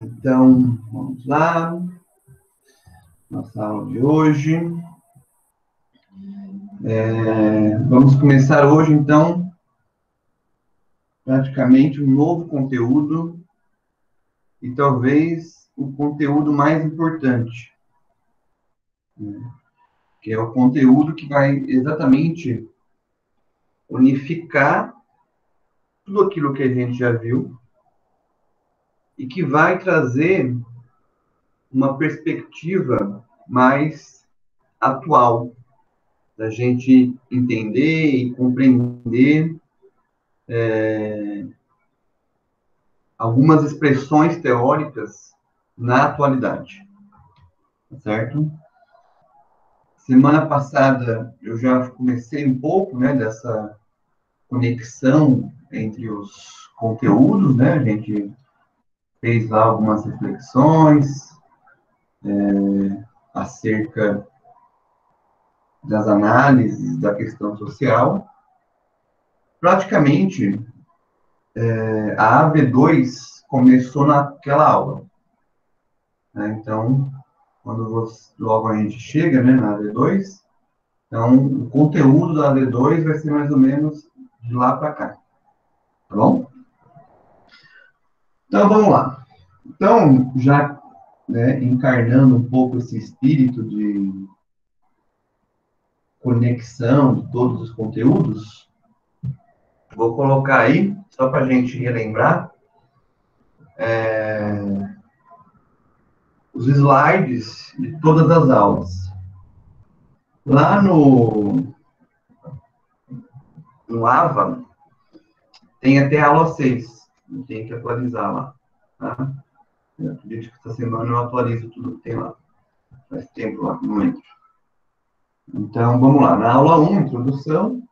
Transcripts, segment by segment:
Então, vamos lá. Nossa aula de hoje. Vamos começar hoje, então, praticamente um novo conteúdo e talvez o conteúdo mais importante, né? Que é o conteúdo que vai exatamente unificar tudo aquilo que a gente já viu e que vai trazer uma perspectiva mais atual, da gente entender e compreender algumas expressões teóricas na atualidade, certo? Semana passada eu já comecei um pouco, né, dessa conexão entre os conteúdos, né? A gente fez lá algumas reflexões acerca das análises da questão social. Praticamente, a AV2 começou naquela aula, né? Então, logo a gente chega, né, na AV2, então, o conteúdo da AV2 vai ser mais ou menos de lá para cá, tá bom? Então, vamos lá. Então, já, né, encarnando um pouco esse espírito de conexão de todos os conteúdos, vou colocar aí, só para a gente relembrar, os slides de todas as aulas. Lá no AVA, tem até a aula 6, tem que atualizar lá, tá? Eu acredito que essa semana eu atualizo tudo que tem lá. Faz tempo lá que não entro. Então, vamos lá. Na aula 1, introdução,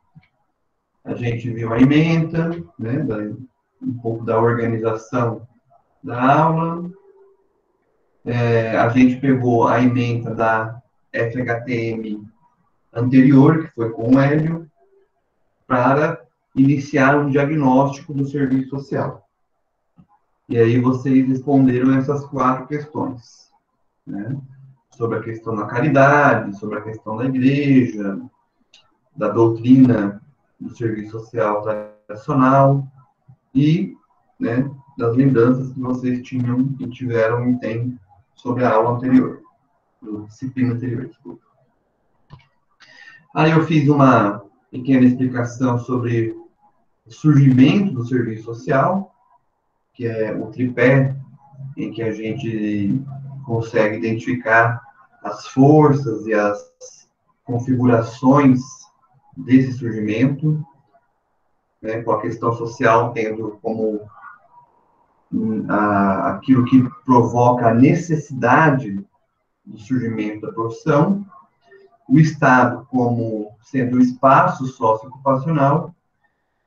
a gente viu a ementa, né, um pouco da organização da aula. A gente pegou a ementa da FHTM anterior, que foi com o Hélio, para iniciar um diagnóstico do serviço social. E aí vocês responderam essas 4 questões, né? Sobre a questão da caridade, sobre a questão da igreja, da doutrina do serviço social tradicional e, né, das lembranças que vocês tinham e tiveram e têm sobre a aula anterior, da disciplina anterior, desculpa. Aí eu fiz uma pequena explicação sobre o surgimento do serviço social, que é o tripé em que a gente consegue identificar as forças e as configurações desse surgimento, né, com a questão social tendo como aquilo que provoca a necessidade do surgimento da profissão, o Estado como sendo o espaço socioocupacional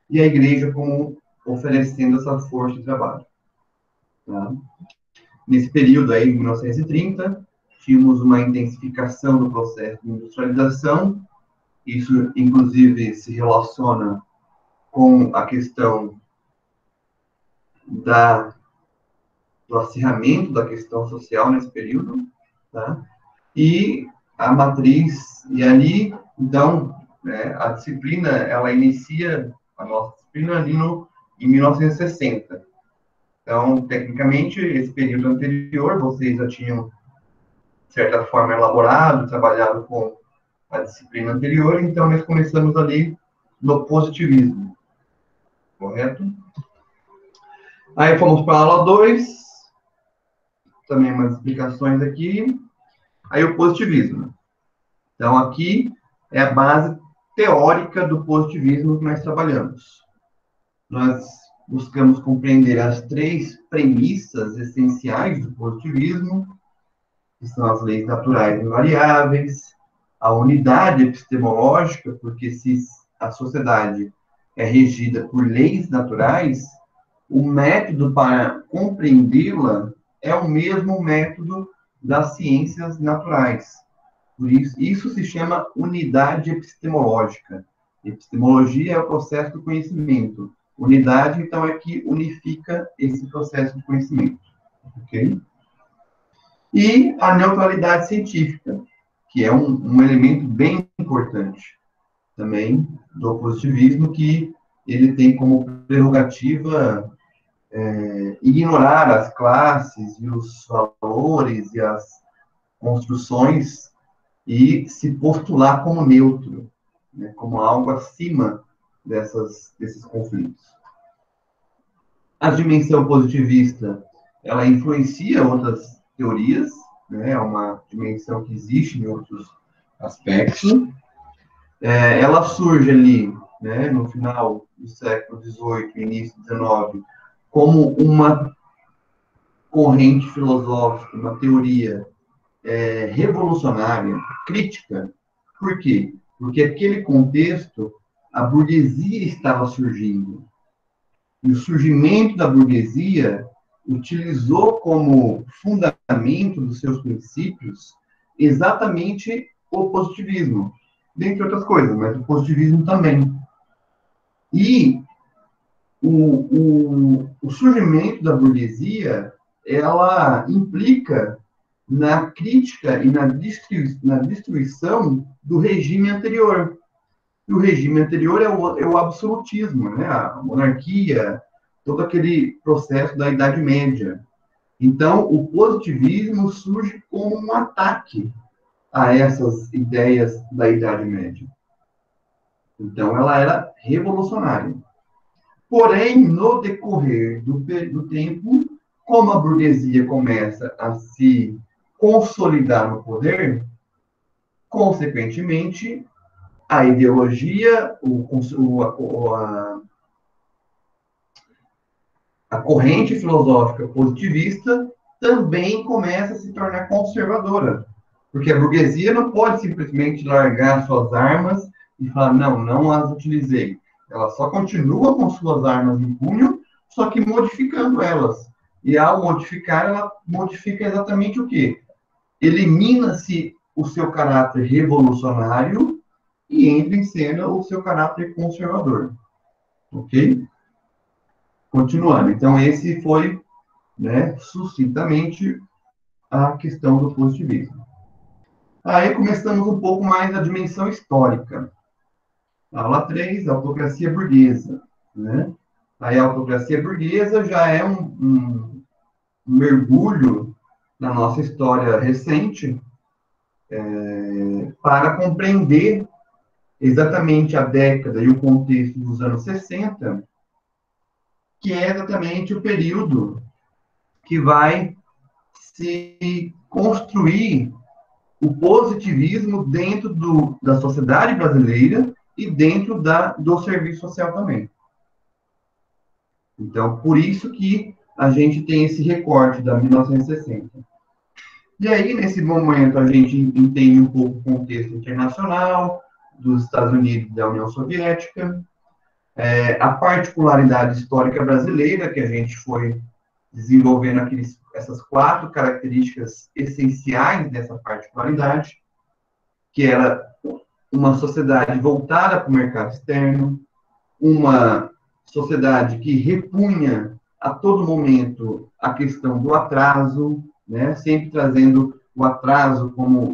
e a Igreja como oferecendo essa força de trabalho. Tá? Nesse período aí, em 1930, tínhamos uma intensificação do processo de industrialização, isso, inclusive, se relaciona com a questão do acirramento da questão social nesse período, tá? E a matriz, e ali, então, né, a disciplina, ela inicia, a nossa disciplina ali em 1960. Então, tecnicamente, esse período anterior, vocês já tinham, de certa forma, elaborado, trabalhado com a disciplina anterior, então nós começamos ali no positivismo, correto? Aí fomos para a aula 2, também umas explicações aqui. Aí o positivismo. Então, aqui é a base teórica do positivismo que nós trabalhamos. Nós buscamos compreender as 3 premissas essenciais do positivismo, que são as leis naturais invariáveis, a unidade epistemológica, porque se a sociedade é regida por leis naturais, o método para compreendê-la é o mesmo método das ciências naturais. Por isso se chama unidade epistemológica. Epistemologia é o processo do conhecimento. Unidade, então, é que unifica esse processo de conhecimento. ok? E a neutralidade científica, que é um elemento bem importante também do positivismo, que ele tem como prerrogativa ignorar as classes e os valores e as construções e se postular como neutro, né, como algo acima desses conflitos. A dimensão positivista, ela influencia outras teorias, né, é uma dimensão que existe em outros aspectos. Ela surge ali, né, no final do século XVIII, início do XIX, como uma corrente filosófica, uma teoria revolucionária, crítica. Por quê? Porque aquele contexto, a burguesia estava surgindo. E o surgimento da burguesia utilizou como fundamento dos seus princípios exatamente o positivismo, dentre outras coisas, mas o positivismo também. E o surgimento da burguesia, ela implica na crítica e na destruição do regime anterior. E o regime anterior é o absolutismo, né? A monarquia, todo aquele processo da Idade Média. Então, o positivismo surge como um ataque a essas ideias da Idade Média. Então, ela era revolucionária. Porém, no decorrer do tempo, como a burguesia começa a se consolidar no poder, consequentemente, a ideologia, a corrente filosófica positivista também começa a se tornar conservadora. Porque a burguesia não pode simplesmente largar suas armas e falar, não as utilizei. Ela só continua com suas armas em punho, só que modificando elas. E ao modificar, ela modifica exatamente o quê? Elimina-se o seu caráter revolucionário e entra em cena o seu caráter conservador. Ok? Continuando. Então, esse foi, né, sucintamente, a questão do positivismo. Aí começamos um pouco mais a dimensão histórica. Aula 3, autocracia burguesa. Né? Aí a autocracia burguesa já é um mergulho na nossa história recente para compreender exatamente a década e o contexto dos anos 60, que é exatamente o período que vai se construir o positivismo dentro da sociedade brasileira e dentro do serviço social também. Então, por isso que a gente tem esse recorte da 1960. E aí, nesse momento, a gente entende um pouco o contexto internacional, dos Estados Unidos e da União Soviética, a particularidade histórica brasileira, que a gente foi desenvolvendo essas 4 características essenciais dessa particularidade, que era uma sociedade voltada para o mercado externo, uma sociedade que repunha a todo momento a questão do atraso, né, sempre trazendo o atraso como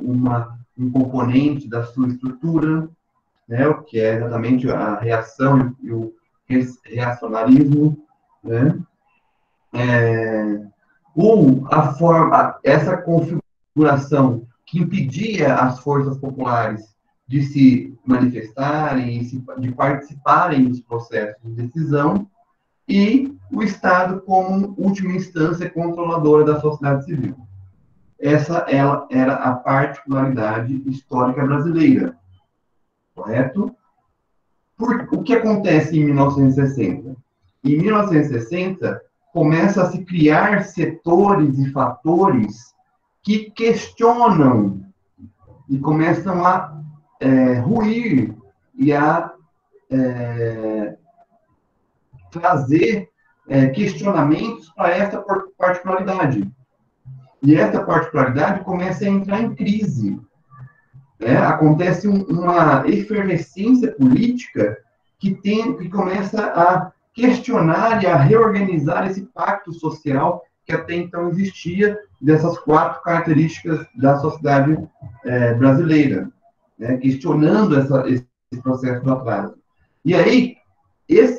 um componente da sua estrutura, né, o que é exatamente a reação e o reacionarismo, né? Essa configuração que impedia as forças populares de se manifestarem, de participarem dos processos de decisão, e o Estado como última instância controladora da sociedade civil. Ela era a particularidade histórica brasileira, correto? O que acontece em 1960? Em 1960, começa a se criar setores e fatores que questionam e começam a ruir e a trazer questionamentos para essa particularidade. E essa particularidade começa a entrar em crise. Acontece uma efervescência política que começa a questionar e a reorganizar esse pacto social que até então existia dessas 4 características da sociedade brasileira, né, questionando esse processo do atraso. E aí,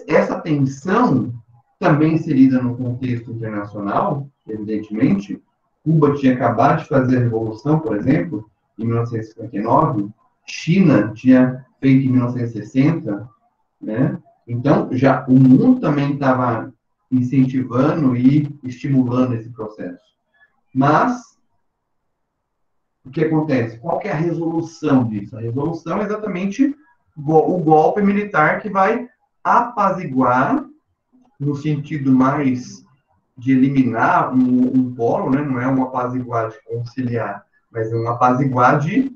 essa tensão, também inserida no contexto internacional, evidentemente, Cuba tinha acabado de fazer a Revolução, por exemplo, em 1959, China tinha feito em 1960, né? Então, já o mundo também estava incentivando e estimulando esse processo. Mas, o que acontece? Qual que é a resolução disso? A resolução é exatamente o golpe militar que vai apaziguar, no sentido mais de eliminar um polo, né? Não é um apaziguar de conciliar, mas é um apaziguar de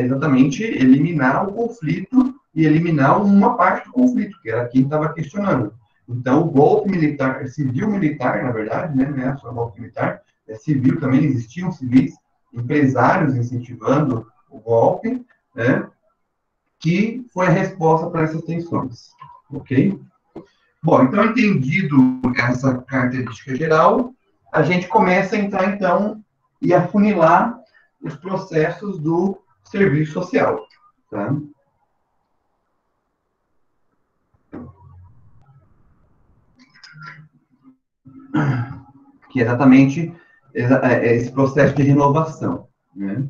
exatamente eliminar o conflito e eliminar uma parte do conflito, que era quem estava questionando. Então, o golpe militar, civil-militar, na verdade, né? Não é só golpe militar, é civil também, existiam civis, empresários incentivando o golpe, né? Que foi a resposta para essas tensões, ok? Bom, então, entendido essa característica geral, a gente começa a entrar, então, e afunilar os processos do serviço social, tá? Que é exatamente esse processo de renovação, né?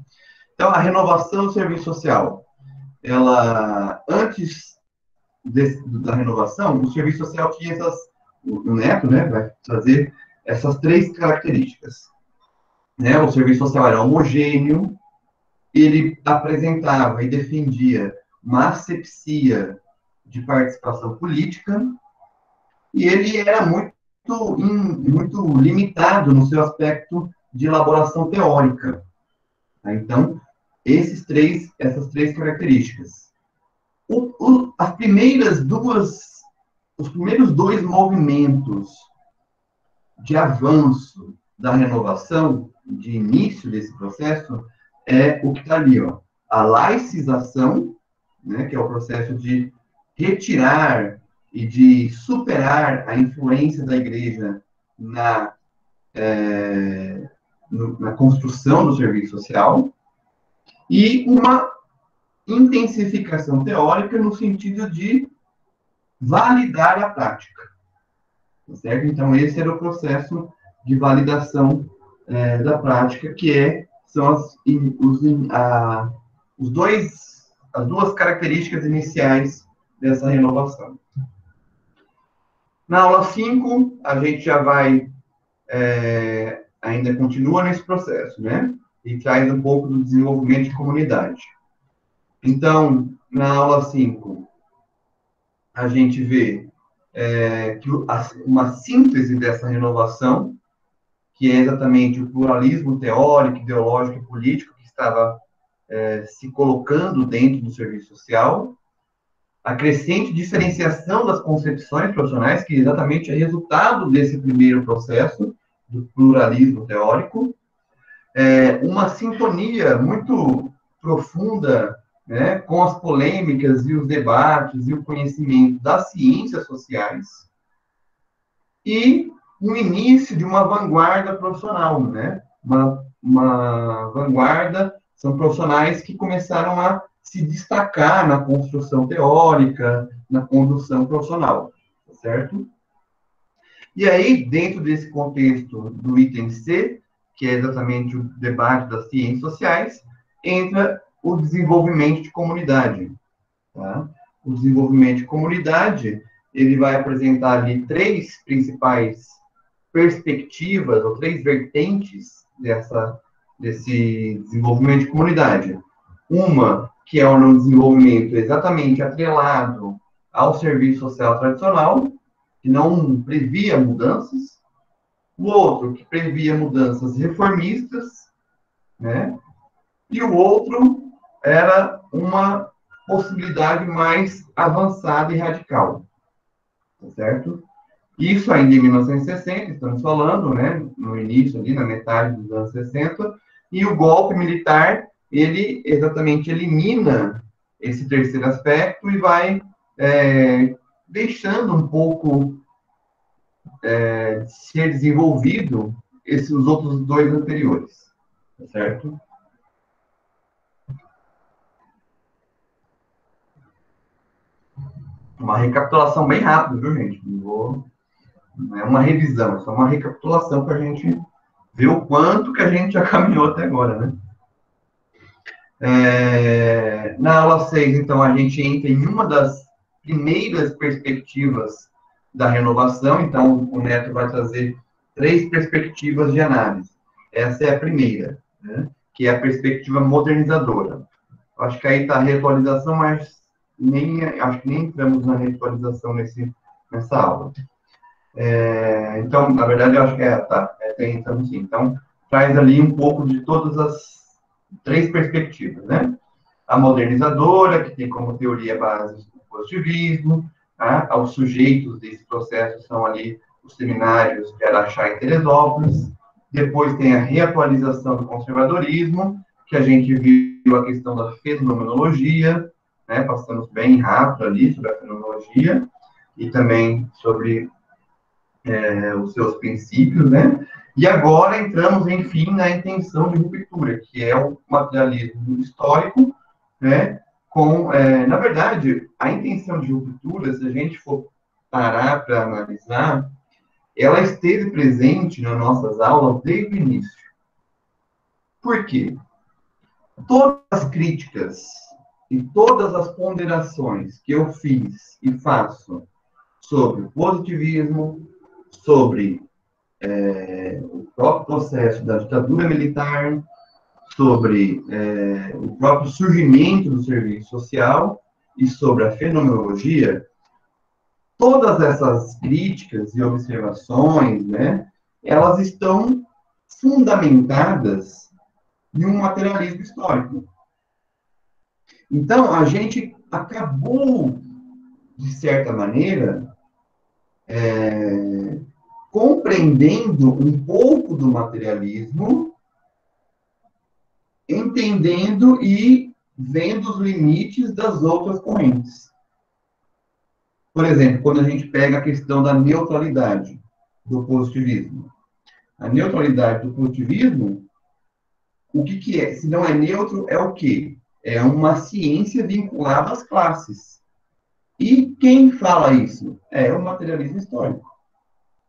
Então, a renovação do serviço social, ela, antes da renovação, o serviço social tinha o Neto, né, vai trazer essas 3 características, né? O serviço social era homogêneo, ele apresentava e defendia uma asepsia de participação política, e ele era muito limitado no seu aspecto de elaboração teórica. Tá? Então, essas três características. As primeiras os primeiros 2 movimentos de avanço da renovação, de início desse processo, é o que está ali, ó, a laicização, né, que é o processo de retirar e de superar a influência da igreja na construção do serviço social, e uma intensificação teórica no sentido de validar a prática, certo? Então, esse era o processo de validação da prática, que são as 2 características iniciais dessa renovação. Na aula 5, a gente já vai, ainda continua nesse processo, né? E traz um pouco do desenvolvimento de comunidade. Então, na aula 5, a gente vê que uma síntese dessa renovação, que é exatamente o pluralismo teórico, ideológico e político que estava se colocando dentro do serviço social, a crescente diferenciação das concepções profissionais, que exatamente é resultado desse primeiro processo do pluralismo teórico, uma sintonia muito profunda, né, com as polêmicas e os debates e o conhecimento das ciências sociais, e um início de uma vanguarda profissional, né? Uma vanguarda, são profissionais que começaram a se destacar na construção teórica, na condução profissional, certo? E aí, dentro desse contexto do item C, que é exatamente o debate das ciências sociais, entra o desenvolvimento de comunidade. Tá? O desenvolvimento de comunidade, ele vai apresentar ali 3 principais perspectivas, ou 3 vertentes desse desenvolvimento de comunidade. Uma, que é um desenvolvimento exatamente atrelado ao serviço social tradicional, que não previa mudanças. O outro, que previa mudanças reformistas, né? E o outro era uma possibilidade mais avançada e radical, tá certo? Isso ainda em 1960, estamos falando, né, no início, ali, na metade dos anos 60, e o golpe militar, ele exatamente elimina esse terceiro aspecto e vai deixando um pouco ser desenvolvido os outros dois anteriores, tá certo? Uma recapitulação bem rápida, viu, gente? Não é uma revisão, é só uma recapitulação para a gente ver o quanto que a gente já caminhou até agora, né? Na aula 6, então, a gente entra em uma das primeiras perspectivas da renovação. Então, o Neto vai trazer 3 perspectivas de análise. Essa é a primeira, né? Que é a perspectiva modernizadora. Acho que aí está a reatualização, mas acho que nem entramos na reatualização nessa aula. Então, na verdade, eu acho que entramos sim. Então, traz ali um pouco de todas as 3 perspectivas, né? A modernizadora, que tem como teoria base o positivismo, tá? Os sujeitos desse processo são ali os seminários de Araxá e Teresópolis. Depois tem a reatualização do conservadorismo, que a gente viu a questão da fenomenologia, né? Passamos bem rápido ali sobre a fenomenologia, e também sobre os seus princípios, né? E agora entramos, enfim, na intenção de ruptura, que é o materialismo histórico, né? Na verdade, a intenção de ruptura, se a gente for parar para analisar, ela esteve presente nas nossas aulas desde o início. Por quê? Todas as críticas e todas as ponderações que eu fiz e faço sobre o positivismo, sobre o próprio processo da ditadura militar, sobre o próprio surgimento do serviço social e sobre a fenomenologia, todas essas críticas e observações, né, elas estão fundamentadas em um materialismo histórico. Então, a gente acabou, de certa maneira, compreendendo um pouco do materialismo, entendendo e vendo os limites das outras correntes. Por exemplo, quando a gente pega a questão da neutralidade do positivismo. A neutralidade do positivismo, o que é? Se não é neutro, é o quê? É uma ciência vinculada às classes. E quem fala isso? É o materialismo histórico.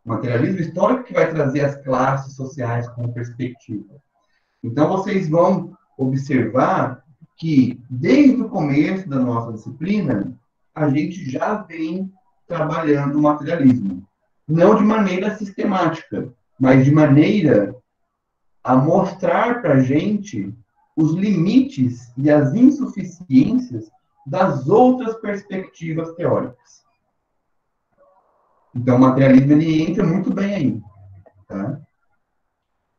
O materialismo histórico que vai trazer as classes sociais como perspectiva. Então, vocês vão observar que, desde o começo da nossa disciplina, a gente já vem trabalhando o materialismo. Não de maneira sistemática, mas de maneira a mostrar para a gente os limites e as insuficiências das outras perspectivas teóricas. Então, o materialismo ele entra muito bem aí. Tá?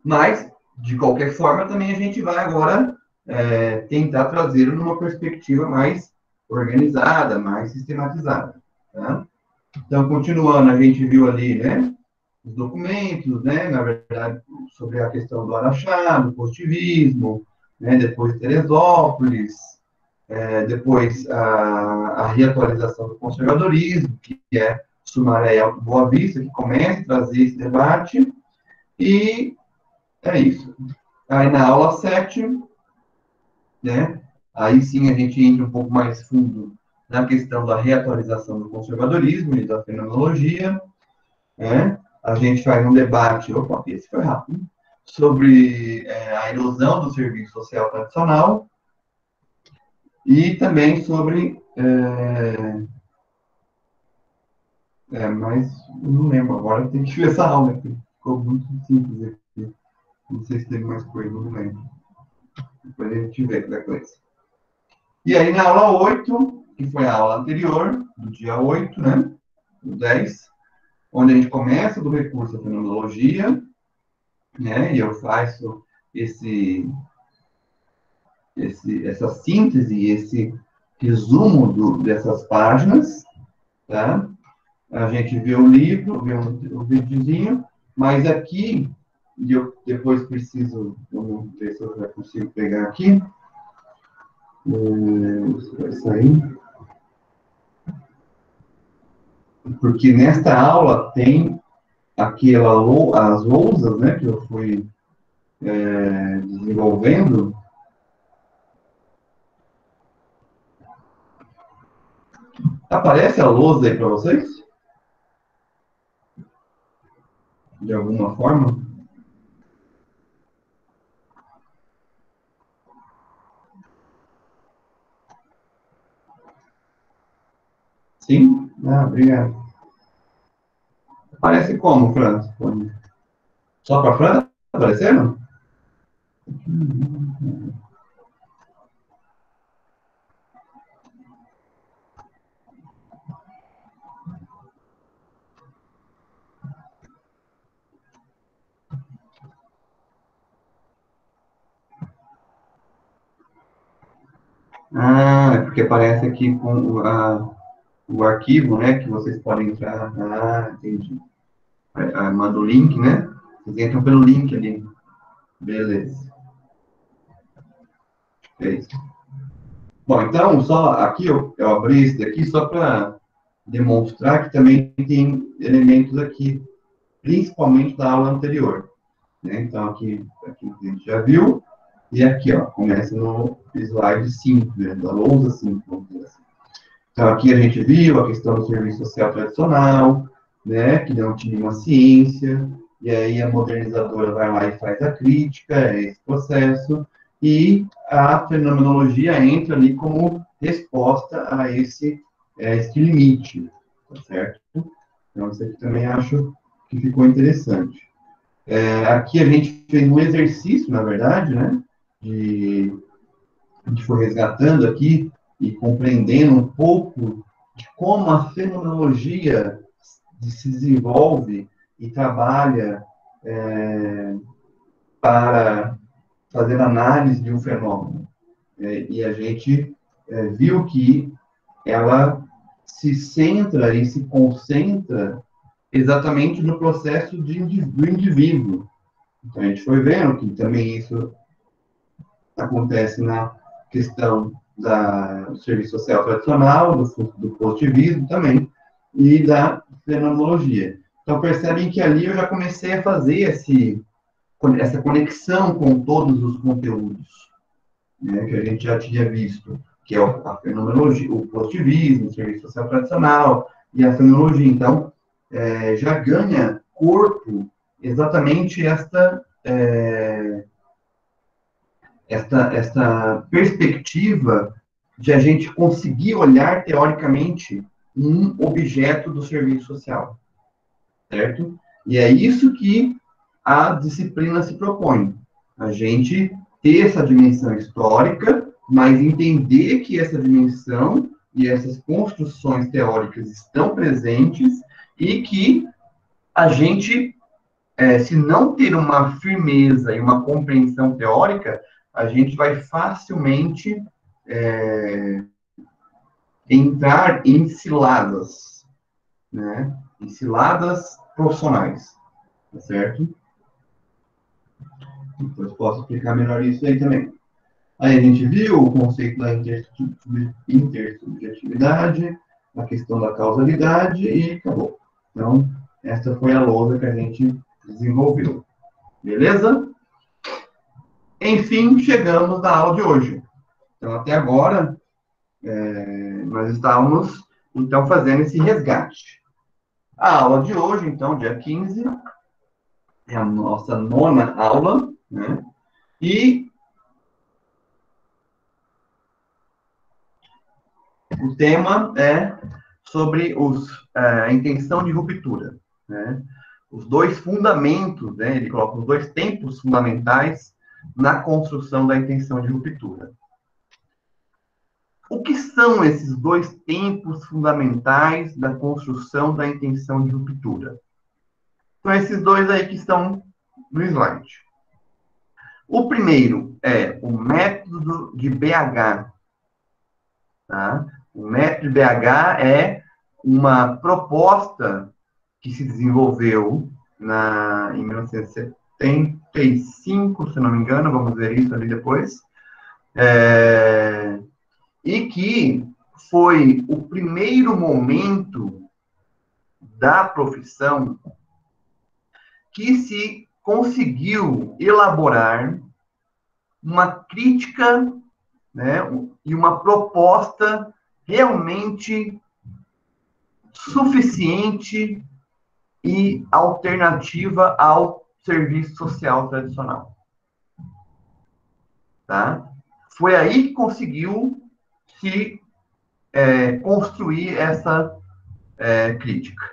Mas, de qualquer forma, também a gente vai agora tentar trazê-lo numa perspectiva mais organizada, mais sistematizada. Tá? Então, continuando, a gente viu ali, né, os documentos, né, na verdade, sobre a questão do Araxá, do positivismo, né, depois Teresópolis, depois a reatualização do conservadorismo, que é Sumaré e Alto Boa Vista, que começa a trazer esse debate, e é isso. Aí na aula 7, né, aí sim a gente entra um pouco mais fundo na questão da reatualização do conservadorismo e da fenomenologia, né? A gente faz um debate, opa, esse foi rápido, sobre a erosão do serviço social tradicional e também sobre mas não lembro agora, tem que ver essa aula aqui. Ficou muito simples aqui. Não sei se teve mais coisa, não lembro. Depois a gente vê qualquer coisa. E aí, na aula 8, que foi a aula anterior, do dia 8, né? Do 10, onde a gente começa do recurso à fenomenologia, né? E eu faço essa síntese, esse resumo dessas páginas, tá? A gente vê o livro, vê um videozinho, mas aqui, e eu depois preciso, vamos ver se eu já consigo pegar aqui, vai sair, porque nesta aula tem aqui as lousas, né, que eu fui desenvolvendo. Aparece a lousa aí para vocês? De alguma forma? Sim? Ah, obrigado. Aparece como, França? Só para a França? Aparecendo? Ah, é porque aparece aqui com o arquivo, né, que vocês podem entrar. Ah, entendi. Manda o link, né? Vocês entram pelo link ali. Beleza. É isso. Bom, então, só aqui eu abri esse daqui só para demonstrar que também tem elementos aqui, principalmente da aula anterior. Né? Então, aqui a gente já viu, e aqui, ó, começa no slide 5, né, da lousa 5, vamos dizer assim. Então, aqui a gente viu a questão do serviço social tradicional, né, que não tinha uma ciência, e aí a modernizadora vai lá e faz a crítica, é esse processo, e a fenomenologia entra ali como resposta a esse limite, tá certo? Então, isso aqui também acho que ficou interessante. Aqui a gente fez um exercício, na verdade, né, a gente foi resgatando aqui e compreendendo um pouco de como a fenomenologia se desenvolve e trabalha para fazer análise de um fenômeno. E a gente viu que ela se centra e se concentra exatamente no processo do indivíduo. Então, a gente foi vendo que também isso acontece na questão do serviço social tradicional, do positivismo também, e da fenomenologia. Então, percebem que ali eu já comecei a fazer essa conexão com todos os conteúdos, né, que a gente já tinha visto, que é a fenomenologia, o positivismo, o serviço social tradicional e a fenomenologia. Então, já ganha corpo exatamente esta perspectiva de a gente conseguir olhar teoricamente um objeto do serviço social, certo? E é isso que a disciplina se propõe, a gente ter essa dimensão histórica, mas entender que essa dimensão e essas construções teóricas estão presentes e que a gente se não ter uma firmeza e uma compreensão teórica, a gente vai facilmente entrar em ciladas, né? Em ciladas profissionais, tá certo? Depois posso explicar melhor isso aí também. Aí a gente viu o conceito da intersubjetividade, a questão da causalidade e acabou. Então, essa foi a lousa que a gente desenvolveu. Beleza? Enfim, chegamos na aula de hoje. Então, até agora, nós estávamos, então, fazendo esse resgate. A aula de hoje, então, dia 15, é a nossa nona aula, né? E o tema é sobre a intenção de ruptura, né? Os dois fundamentos, né? Ele coloca os dois tempos fundamentais na construção da intenção de ruptura. O que são esses dois tempos fundamentais da construção da intenção de ruptura? São esses dois aí que estão no slide. O primeiro é o método de BH. Tá? O método de BH é uma proposta que se desenvolveu em 1975, se não me engano, vamos ver isso ali depois, e que foi o primeiro momento da profissão que se conseguiu elaborar uma crítica, né, e uma proposta realmente suficiente e alternativa ao serviço social tradicional. Tá? Foi aí que conseguiu se construir essa crítica.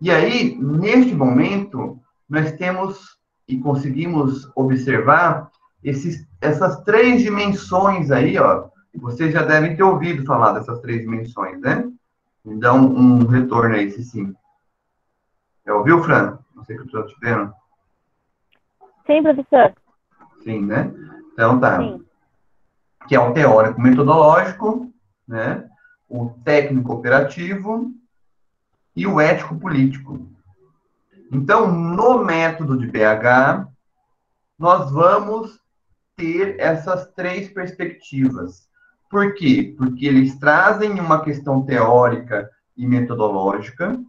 E aí, neste momento, nós temos e conseguimos observar essas três dimensões aí, ó. Vocês já devem ter ouvido falar dessas três dimensões, né? Me dá um retorno aí, se sim. Já ouviu, Fran? Não sei o que eu estou te vendo. Sim, professor. Sim, né? Então, tá. Sim. Que é o teórico metodológico, né? O técnico operativo e o ético político. Então, no método de BH, nós vamos ter essas três perspectivas. Por quê? Porque eles trazem uma questão teórica e metodológica,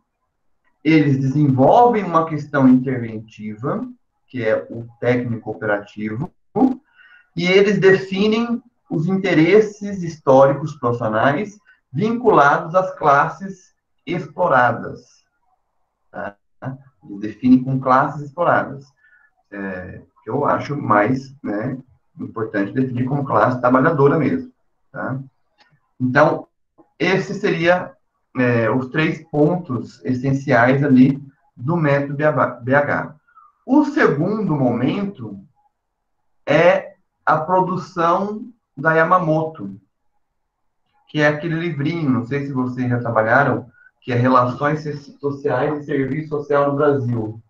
eles desenvolvem uma questão interventiva, que é o técnico operativo, e eles definem os interesses históricos profissionais vinculados às classes exploradas. Tá? Eles definem com classes exploradas. Que eu acho mais, né, importante definir como classe trabalhadora mesmo. Tá? Então, esse seria os três pontos essenciais ali do método BH. O segundo momento é a produção da Yamamoto, que é aquele livrinho, não sei se vocês já trabalharam, que é Relações Sociais e Serviço Social no Brasil.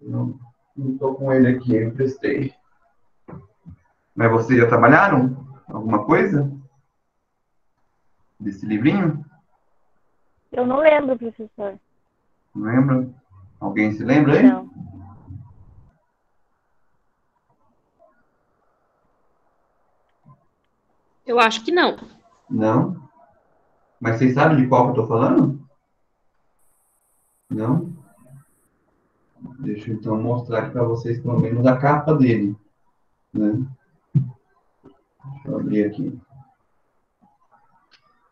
Eu não estou com ele aqui, eu emprestei. Mas vocês já trabalharam alguma coisa desse livrinho? Eu não lembro, professor. Não lembra? Alguém se lembra aí? Não. Eu acho que não. Não? Mas vocês sabem de qual que eu estou falando? Não? Deixa eu então mostrar aqui para vocês pelo menos a capa dele. Né? Deixa eu abrir aqui.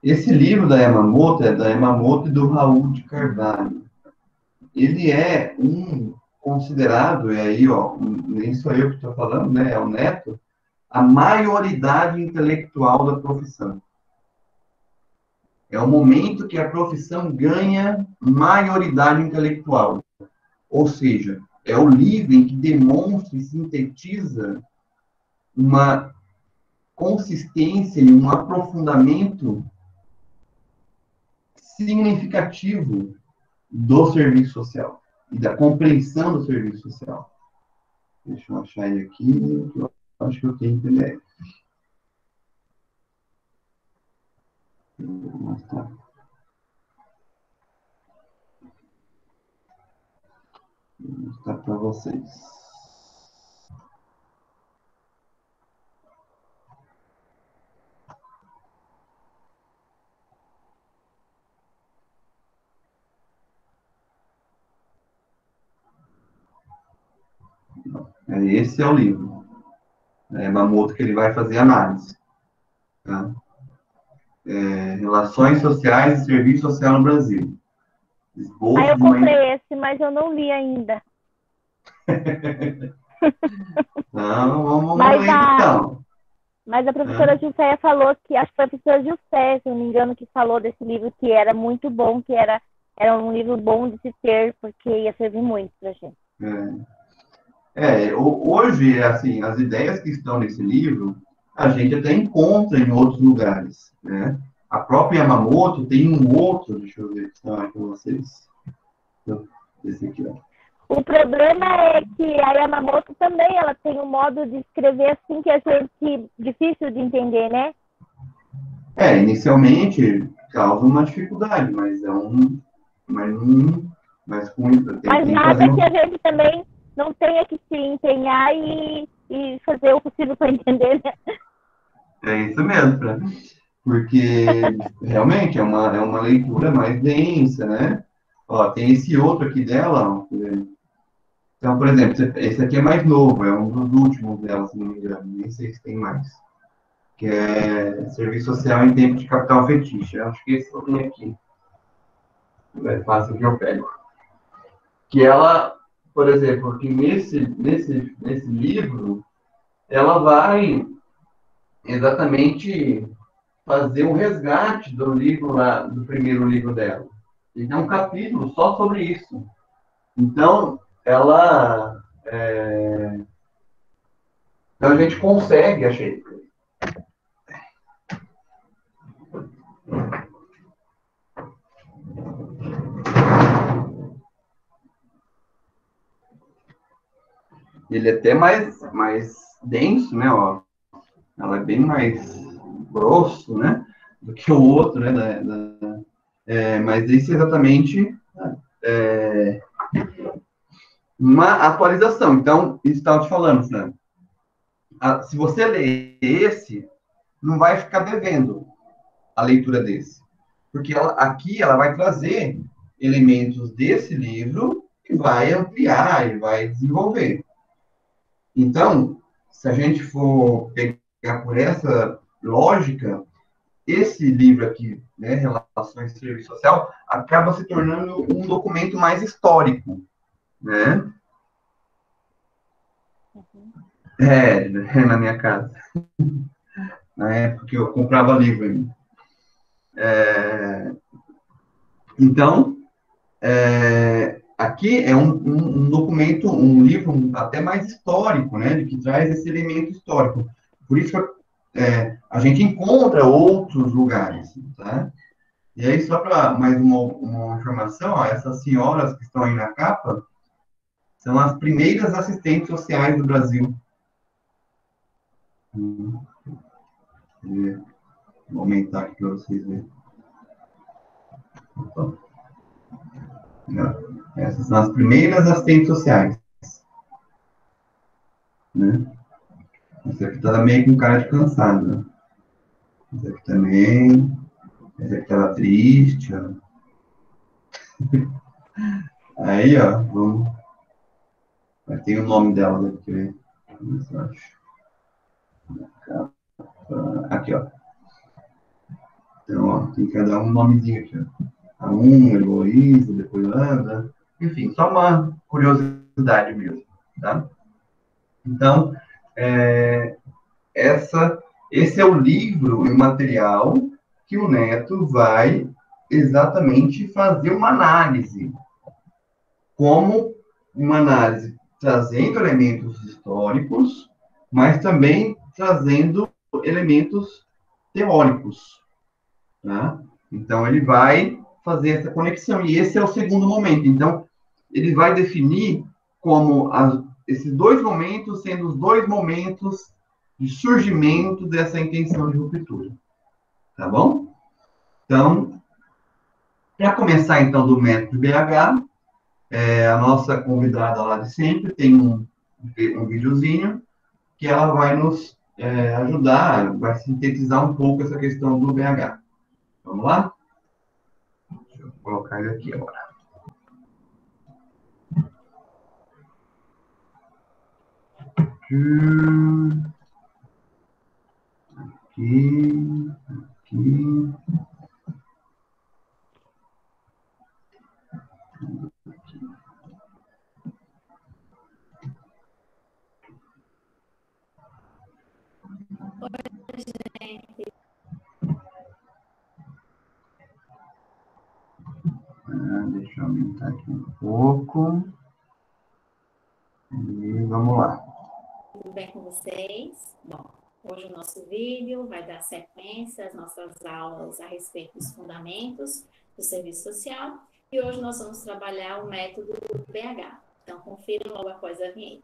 Esse livro da Yamamoto é da Yamamoto e do Raul de Carvalho. Ele é considerado, e aí, ó, nem sou eu que estou falando, né? É o Neto, a maioridade intelectual da profissão. É o momento que a profissão ganha maioridade intelectual. Ou seja, é o livro em que demonstra e sintetiza uma consistência e um aprofundamento significativo do serviço social e da compreensão do serviço social. Deixa eu achar ele aqui, que eu acho que eu tenho PDF. Vou mostrar. Vou mostrar para vocês. Esse é o livro. É Yamamoto que ele vai fazer análise. Tá? Relações Sociais e Serviço Social no Brasil. Aí Esboço eu de uma... comprei esse, mas eu não li ainda. Não, vamos Mas ler a, então. mas a professora Gilceia falou que, acho que foi a professora Gilceia, se não me engano, que falou desse livro, que era muito bom, que era um livro bom de se ter, porque ia servir muito pra gente. Hoje, assim, as ideias que estão nesse livro, a gente até encontra em outros lugares, né? A própria Yamamoto tem um outro, deixa eu ver, que aqui com vocês. Esse aqui, ó. O problema é que a Yamamoto também, ela tem um modo de escrever assim que a gente, difícil de entender, né? Inicialmente causa uma dificuldade, mas mas com isso Mas tem que nada fazer que a gente também não tenha que se empenhar e fazer o possível para entender, né? É isso mesmo, porque realmente é uma leitura mais densa, né? Ó, tem esse outro aqui dela, ó, Então, por exemplo, esse aqui é mais novo, é um dos últimos dela, se não me engano, nem sei se tem mais. Que é Serviço Social em Tempo de Capital Fetiche. Eu acho que esse eu tenho aqui. É fácil que eu pego. Que ela, por exemplo, que nesse livro, ela vai exatamente fazer um resgate do livro lá, do primeiro livro dela. E tem um capítulo só sobre isso. Então, então a gente consegue, achei. Ele é até mais denso, né? Ó. Ela é bem mais grosso, né? Do que o outro, né? Mas isso é exatamente uma atualização. Então, isso estava te falando, Fran. Se você ler esse, não vai ficar devendo a leitura desse. Porque aqui ela vai trazer elementos desse livro que vai ampliar e vai desenvolver. Então, se a gente for pegar por essa lógica, esse livro aqui, né, Relações de Serviço Social, acaba se tornando um documento mais histórico, né? Na minha casa. Na época que eu comprava livro ainda. Então, aqui é um documento, um livro até mais histórico, né? Que traz esse elemento histórico. Por isso que a gente encontra outros lugares, tá? E aí, só para mais uma informação, ó, essas senhoras que estão aí na capa são as primeiras assistentes sociais do Brasil. Vou aumentar aqui para vocês verem. Essas são as primeiras assistentes sociais. Né? Esse aqui tá meio com cara de cansado. Né? Esse aqui também. Esse aqui tava triste. Ó. Aí, ó, vamos. Tem o nome dela aqui. Aqui, ó. Então, ó, tem cada um nomezinho aqui, ó. A Heloísa, depois Ana. Enfim, só uma curiosidade mesmo, tá? Então, esse é o livro e o material que o Neto vai exatamente fazer uma análise. Como uma análise trazendo elementos históricos, mas também trazendo elementos teóricos. Tá? Então, ele vai fazer essa conexão. E esse é o segundo momento. Então, ele vai definir como esses dois momentos sendo os dois momentos de surgimento dessa intenção de ruptura. Tá bom? Então, para começar, então, do método BH, a nossa convidada lá de sempre tem um videozinho que ela vai nos ajudar, vai sintetizar um pouco essa questão do BH. Vamos lá? Deixa eu colocar ele aqui agora. Aqui. Deixa eu aumentar aqui um pouco. E vamos lá. Tudo bem com vocês? Bom, hoje o nosso vídeo vai dar sequência às nossas aulas a respeito dos fundamentos do serviço social. E hoje nós vamos trabalhar o método BH. Então, confiram logo após a vinheta.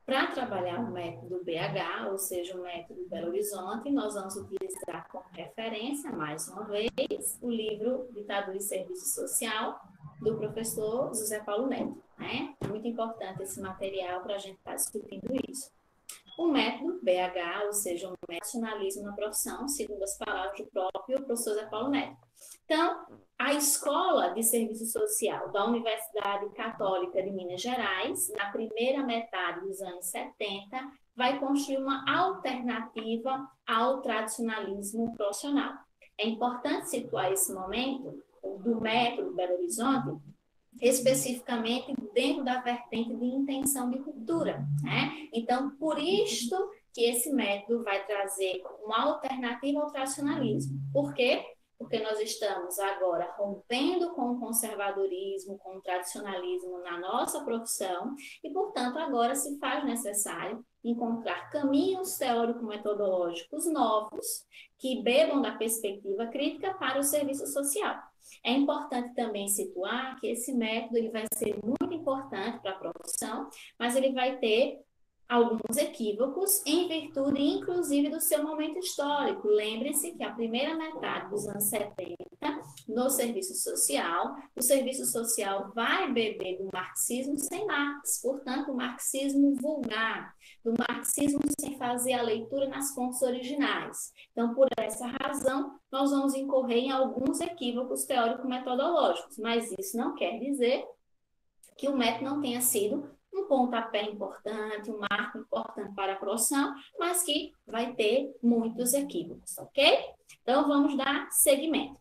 Para trabalhar o método BH, ou seja, o método Belo Horizonte, nós vamos utilizar como referência, mais uma vez, o livro Ditadura e Serviço Social, do professor José Paulo Neto, né? É muito importante esse material para a gente estar discutindo isso. O método BH, ou seja, o nacionalismo na profissão, segundo as palavras do próprio professor José Paulo Neto. Então, a Escola de Serviço Social da Universidade Católica de Minas Gerais, na primeira metade dos anos 70, vai construir uma alternativa ao tradicionalismo profissional. É importante situar esse momento do método Belo Horizonte, especificamente dentro da vertente de intenção de ruptura, né? Então, por isto que esse método vai trazer uma alternativa ao tradicionalismo. Por quê? Porque nós estamos agora rompendo com o conservadorismo, com o tradicionalismo na nossa profissão e, portanto, agora se faz necessário encontrar caminhos teórico-metodológicos novos que bebam da perspectiva crítica para o serviço social. É importante também situar que esse método ele vai ser muito importante para a profissão, mas ele vai ter alguns equívocos em virtude, inclusive, do seu momento histórico. Lembre-se que a primeira metade dos anos 70, no serviço social, o serviço social vai beber do marxismo sem Marx, portanto, o marxismo vulgar, do marxismo sem fazer a leitura nas fontes originais. Então, por essa razão, nós vamos incorrer em alguns equívocos teórico-metodológicos, mas isso não quer dizer que o método não tenha sido um pontapé importante, um marco importante para a profissão, mas que vai ter muitos equívocos, ok? Então, vamos dar seguimento.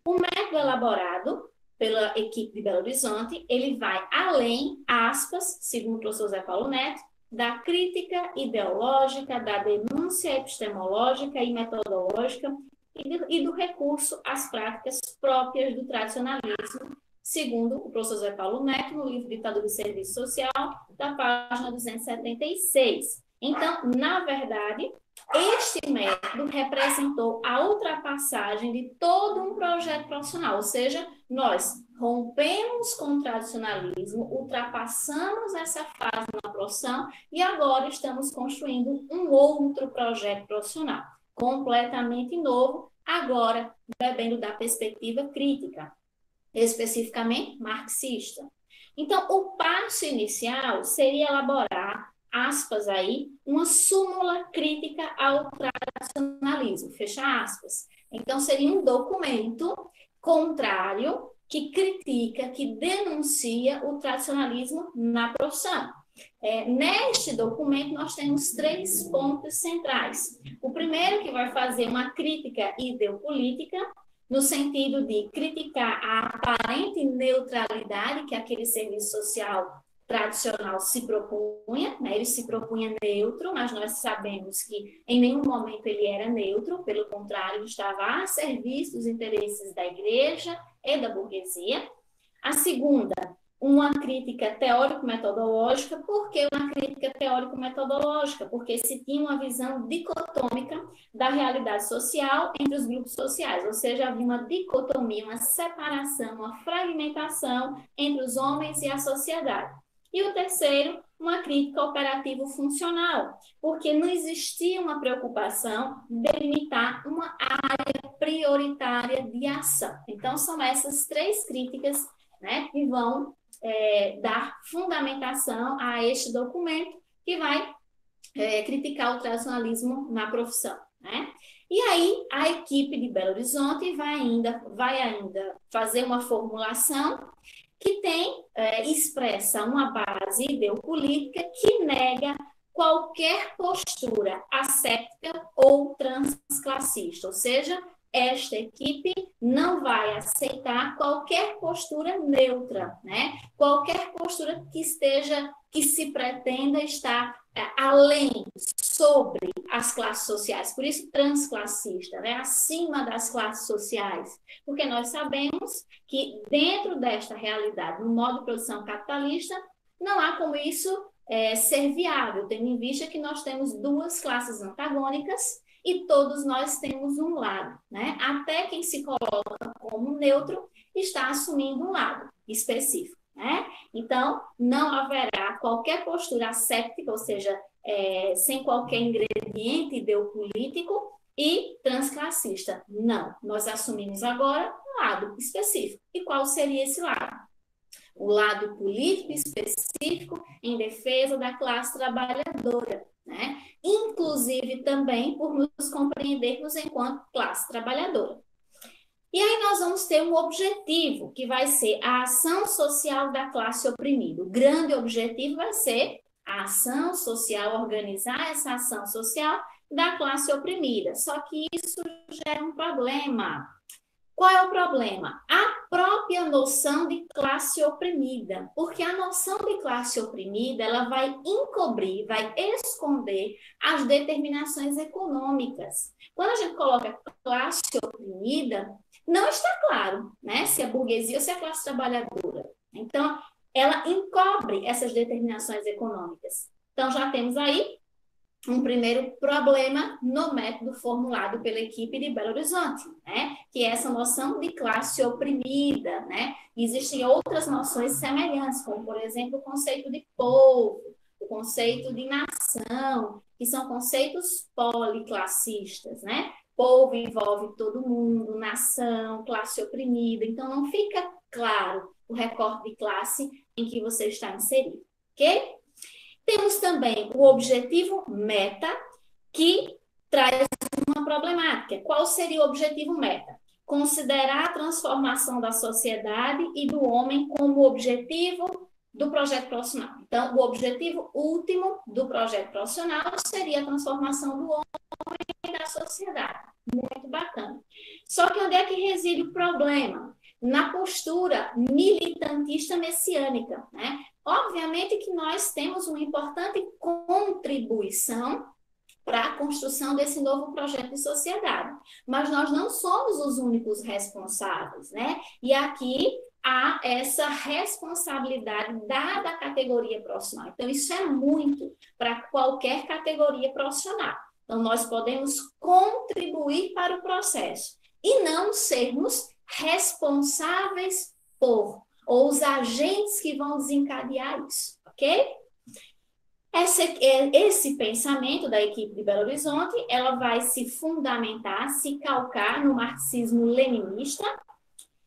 O método elaborado pela equipe de Belo Horizonte, ele vai além, aspas, segundo o professor José Paulo Neto, da crítica ideológica, da denúncia epistemológica e metodológica e do recurso às práticas próprias do tradicionalismo, segundo o professor José Paulo Neto, no livro Ditadura do Serviço Social, da página 276. Então, na verdade, este método representou a ultrapassagem de todo um projeto profissional, ou seja, nós rompemos com o tradicionalismo, ultrapassamos essa fase na profissão e agora estamos construindo um outro projeto profissional, completamente novo, agora bebendo da perspectiva crítica, especificamente marxista. Então, o passo inicial seria elaborar, aspas aí, uma súmula crítica ao tradicionalismo, fecha aspas. Então, seria um documento contrário que critica, que denuncia o tradicionalismo na profissão. Neste documento, nós temos 3 pontos centrais. O primeiro, que vai fazer uma crítica ideopolítica, no sentido de criticar a aparente neutralidade que aquele serviço social tradicional se propunha, né? Ele se propunha neutro, mas nós sabemos que em nenhum momento ele era neutro, pelo contrário, estava a serviço dos interesses da igreja e da burguesia. A segunda, uma crítica teórico-metodológica. Por que uma crítica teórico-metodológica? Porque se tinha uma visão dicotômica da realidade social entre os grupos sociais, ou seja, havia uma dicotomia, uma separação, uma fragmentação entre os homens e a sociedade. E o terceiro, uma crítica operativo-funcional, porque não existia uma preocupação de delimitar uma área prioritária de ação. Então, são essas 3 críticas, né, que vão dar fundamentação a este documento que vai criticar o tradicionalismo na profissão, né? E aí a equipe de Belo Horizonte vai ainda fazer uma formulação que expressa uma base ideopolítica que nega qualquer postura asséptica ou transclassista, ou seja, esta equipe não vai aceitar qualquer postura neutra, né? Qualquer postura que se pretenda estar além, sobre as classes sociais, por isso transclassista, né? Acima das classes sociais, porque nós sabemos que dentro desta realidade, no modo de produção capitalista, não há como isso ser viável, tendo em vista que nós temos 2 classes antagônicas e todos nós temos um lado, né? Até quem se coloca como neutro está assumindo um lado específico, né? Então, não haverá qualquer postura asséptica, ou seja, sem qualquer ingrediente ideopolítico e transclassista. Não, nós assumimos agora um lado específico. E qual seria esse lado? O lado político específico em defesa da classe trabalhadora, né? Inclusive também por nos compreendermos enquanto classe trabalhadora. E aí nós vamos ter um objetivo, que vai ser a ação social da classe oprimida. O grande objetivo vai ser a ação social, organizar essa ação social da classe oprimida. Só que isso gera um problema. Qual é o problema? A própria noção de classe oprimida. Porque a noção de classe oprimida, ela vai encobrir, vai esconder as determinações econômicas. Quando a gente coloca classe oprimida, não está claro, né, se é burguesia ou se é classe trabalhadora. Então, ela encobre essas determinações econômicas. Então, já temos aí um primeiro problema no método formulado pela equipe de Belo Horizonte, né? Que é essa noção de classe oprimida, né? Existem outras noções semelhantes, como, por exemplo, o conceito de povo, o conceito de nação, que são conceitos policlassistas, né? Povo envolve todo mundo, nação, classe oprimida, então não fica claro o recorte de classe em que você está inserido, ok? Temos também o objetivo meta, que traz uma problemática. Qual seria o objetivo meta? Considerar a transformação da sociedade e do homem como objetivo do projeto profissional. Então, o objetivo último do projeto profissional seria a transformação do homem e da sociedade. Muito bacana. Só que onde é que reside o problema? Na postura militantista messiânica, né? Obviamente que nós temos uma importante contribuição para a construção desse novo projeto de sociedade, mas nós não somos os únicos responsáveis, né? E aqui há essa responsabilidade dada à categoria profissional. Então, isso é muito para qualquer categoria profissional. Então, nós podemos contribuir para o processo e não sermos responsáveis por, ou os agentes que vão desencadear isso, ok? Esse pensamento da equipe de Belo Horizonte, ela vai se fundamentar, se calcar no marxismo-leninista,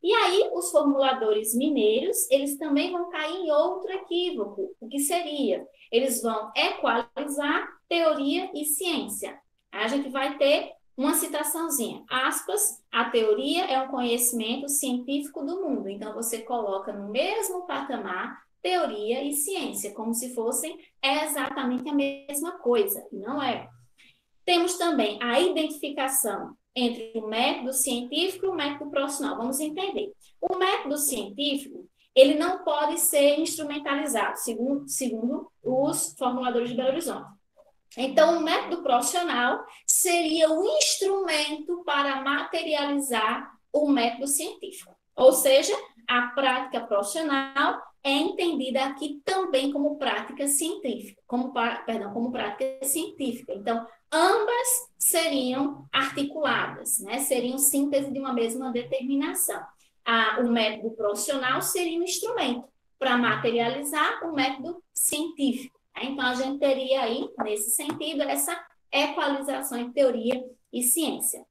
e aí os formuladores mineiros, eles também vão cair em outro equívoco, o que seria? Eles vão equalizar teoria e ciência. A gente vai ter uma citaçãozinha, aspas, a teoria é um conhecimento científico do mundo. Então, você coloca no mesmo patamar teoria e ciência, como se fossem exatamente a mesma coisa. Não é. Temos também a identificação entre o método científico e o método profissional. Vamos entender. O método científico, ele não pode ser instrumentalizado, segundo os formuladores de Belo Horizonte. Então, o método profissional seria o instrumento para materializar o método científico. Ou seja, a prática profissional é entendida aqui também como prática científica, como prática científica. Então, ambas seriam articuladas, né? Seriam síntese de uma mesma determinação. O método profissional seria um instrumento para materializar o método científico. Então, a gente teria aí, nesse sentido, essa equalização em teoria e ciência.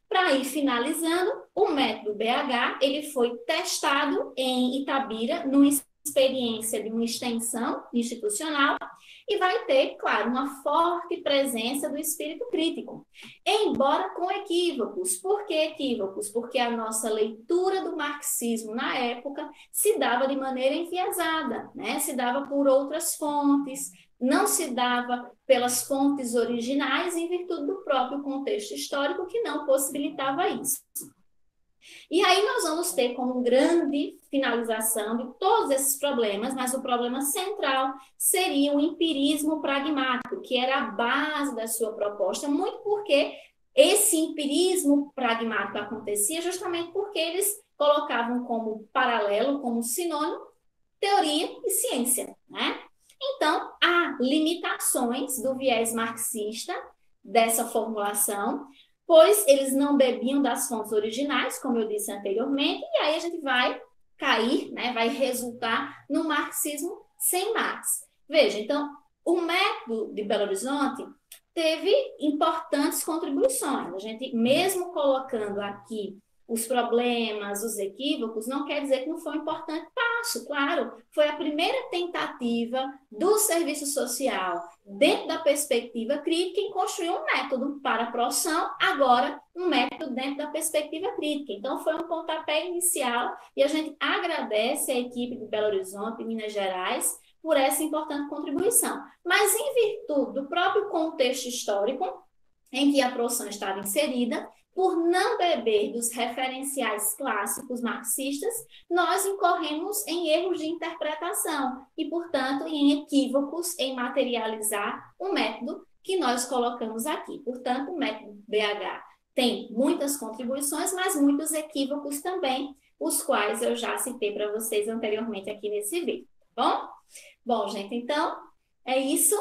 Para ir finalizando, o método BH, ele foi testado em Itabira, numa experiência de uma extensão institucional, e vai ter, claro, uma forte presença do espírito crítico, embora com equívocos. Por que equívocos? Porque a nossa leitura do marxismo na época se dava de maneira enviesada, né? Se dava por outras fontes, não se dava pelas fontes originais em virtude do próprio contexto histórico que não possibilitava isso. E aí nós vamos ter como grande finalização de todos esses problemas, mas o problema central seria o empirismo pragmático, que era a base da sua proposta, muito porque esse empirismo pragmático acontecia justamente porque eles colocavam como paralelo, como sinônimo, teoria e ciência, né? Então, há limitações do viés marxista dessa formulação, pois eles não bebiam das fontes originais, como eu disse anteriormente, e aí a gente vai cair, né, vai resultar no marxismo sem Marx. Veja, então, o método de Belo Horizonte teve importantes contribuições. A gente, mesmo colocando aqui os problemas, os equívocos, não quer dizer que não foi um importante passo, claro. Foi a primeira tentativa do serviço social, dentro da perspectiva crítica, em construir um método para a profissão, agora um método dentro da perspectiva crítica. Então, foi um pontapé inicial e a gente agradece a equipe de Belo Horizonte e Minas Gerais por essa importante contribuição. Mas, em virtude do próprio contexto histórico em que a profissão estava inserida, por não beber dos referenciais clássicos marxistas, nós incorremos em erros de interpretação e, portanto, em equívocos em materializar o método que nós colocamos aqui. Portanto, o método BH tem muitas contribuições, mas muitos equívocos também, os quais eu já citei para vocês anteriormente aqui nesse vídeo, tá bom? Bom, gente, então, é isso.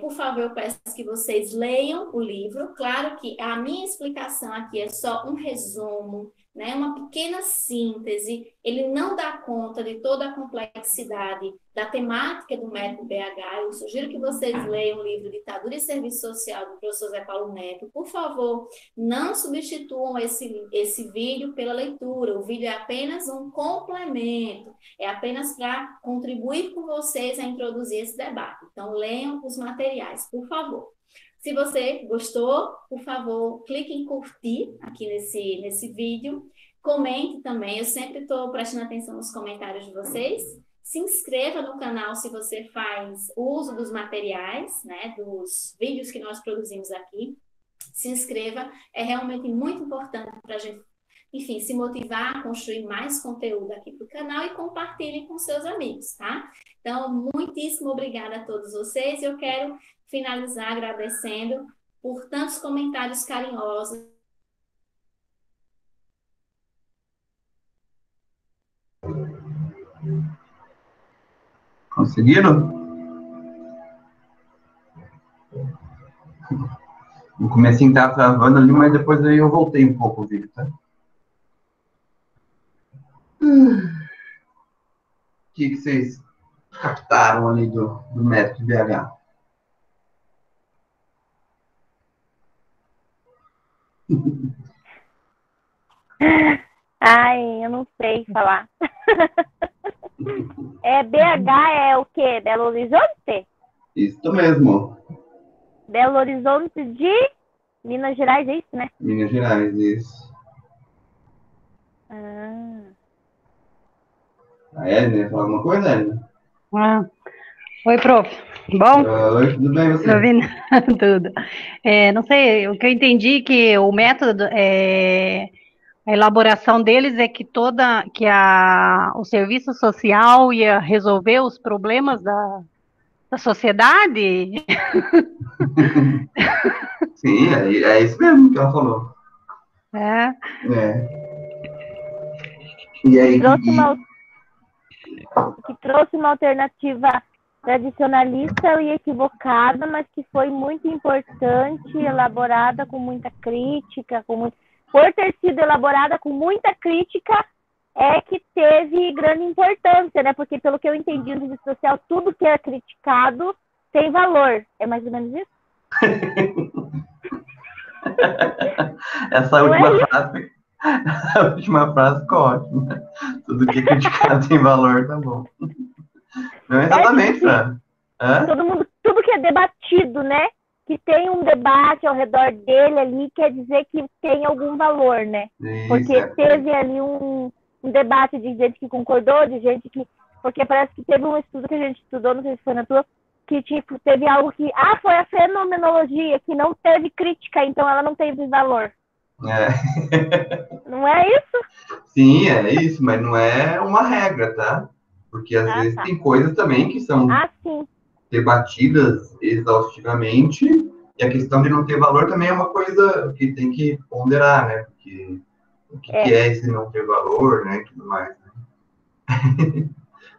Por favor, eu peço que vocês leiam o livro. Claro que a minha explicação aqui é só um resumo, né? Uma pequena síntese. Ele não dá conta de toda a complexidade da temática do método BH. Eu sugiro que vocês leiam o livro Ditadura e Serviço Social, do professor Zé Paulo Neto. Por favor, não substituam esse vídeo pela leitura. O vídeo é apenas um complemento. É apenas para contribuir com vocês a introduzir esse debate. Então, leiam os materiais, por favor. Se você gostou, por favor, clique em curtir aqui nesse vídeo. Comente também, eu sempre estou prestando atenção nos comentários de vocês. Se inscreva no canal se você faz uso dos materiais, né, dos vídeos que nós produzimos aqui. Se inscreva, é realmente muito importante para a gente, enfim, se motivar a construir mais conteúdo aqui para o canal e compartilhe com seus amigos, tá? Então, muitíssimo obrigada a todos vocês. Eu quero finalizar agradecendo por tantos comentários carinhosos. Conseguiram? No comecinho estava travando ali, mas depois aí eu voltei um pouco o vídeo, tá? O que vocês captaram ali do método BH? Ai, eu não sei falar. BH é o quê? Belo Horizonte? Isso mesmo. Belo Horizonte de Minas Gerais, é isso, né? Minas Gerais, isso. A Edna, falar alguma coisa, Edna? Oi, prof. Bom? Oi, tudo bem, você? Tô ouvindo tudo. Não sei, o que eu entendi que o método, a elaboração deles é que o serviço social ia resolver os problemas da sociedade? Sim, é isso mesmo que ela falou. E aí, que trouxe uma alternativa tradicionalista e equivocada, mas que foi muito importante, elaborada com muita crítica, por ter sido elaborada com muita crítica, é que teve grande importância, né? Porque, pelo que eu entendi no serviço social, tudo que é criticado tem valor. É mais ou menos isso? Essa última frase ficou ótima. Tudo que é criticado tem valor, tá bom. Não, exatamente, Fran. Tudo que é debatido, né? Que tem um debate ao redor dele ali, quer dizer que tem algum valor, né? Isso, porque teve ali um debate de gente que concordou, de gente que... Porque parece que teve um estudo que a gente estudou, não sei se foi na tua, que tipo, teve algo que... foi a fenomenologia, que não teve crítica, então ela não teve valor. Não é isso? Sim, é isso, mas não é uma regra, tá? Porque às vezes tem coisas também que são debatidas exaustivamente, e a questão de não ter valor também é uma coisa que tem que ponderar, né? Porque o que é esse não ter valor, né? Tudo mais, né?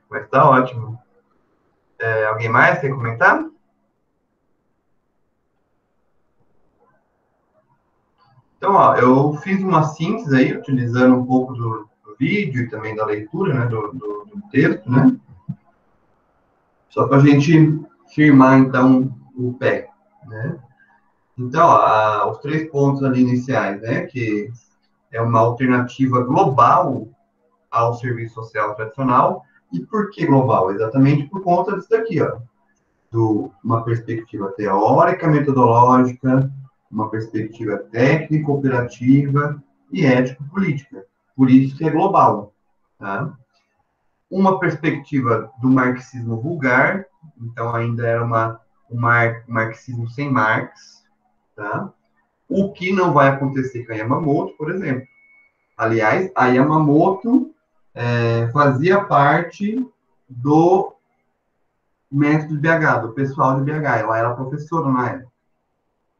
Mas tá ótimo. Alguém mais quer comentar? Então, ó, eu fiz uma síntese aí, utilizando um pouco do vídeo e também da leitura, né, do texto, né? Só para a gente firmar, então, o pé, né? Então, ó, os 3 pontos ali iniciais, né, que é uma alternativa global ao serviço social tradicional. E por que global? Exatamente por conta disso daqui, ó. Uma perspectiva teórica, metodológica, uma perspectiva técnica, operativa e ético-política. Por isso que é global, tá? Uma perspectiva do marxismo vulgar, então ainda era um marxismo sem Marx, tá? O que não vai acontecer com a Yamamoto, por exemplo. Aliás, a Yamamoto fazia parte do método de BH, do pessoal de BH. Ela era professora na época.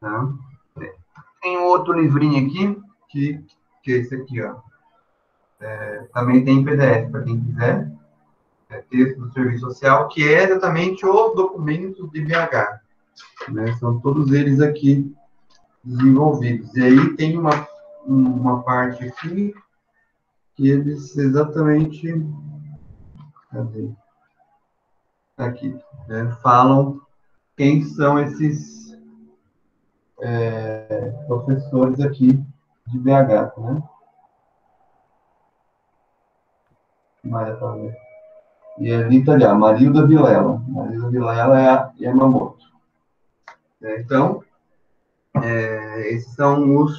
Tá? Tem outro livrinho aqui, que é esse aqui, ó. Também tem em PDF, para quem quiser. Texto do Serviço Social, que é exatamente os documentos de BH. Né? São todos eles aqui desenvolvidos. E aí tem uma parte aqui que eles exatamente... Cadê? Aqui. Né? Falam quem são esses professores aqui de BH, né? Mais para ver. E ali está ali, a Marilda Vilela. Marilda Vilela é a Yamamoto. Então, esses são os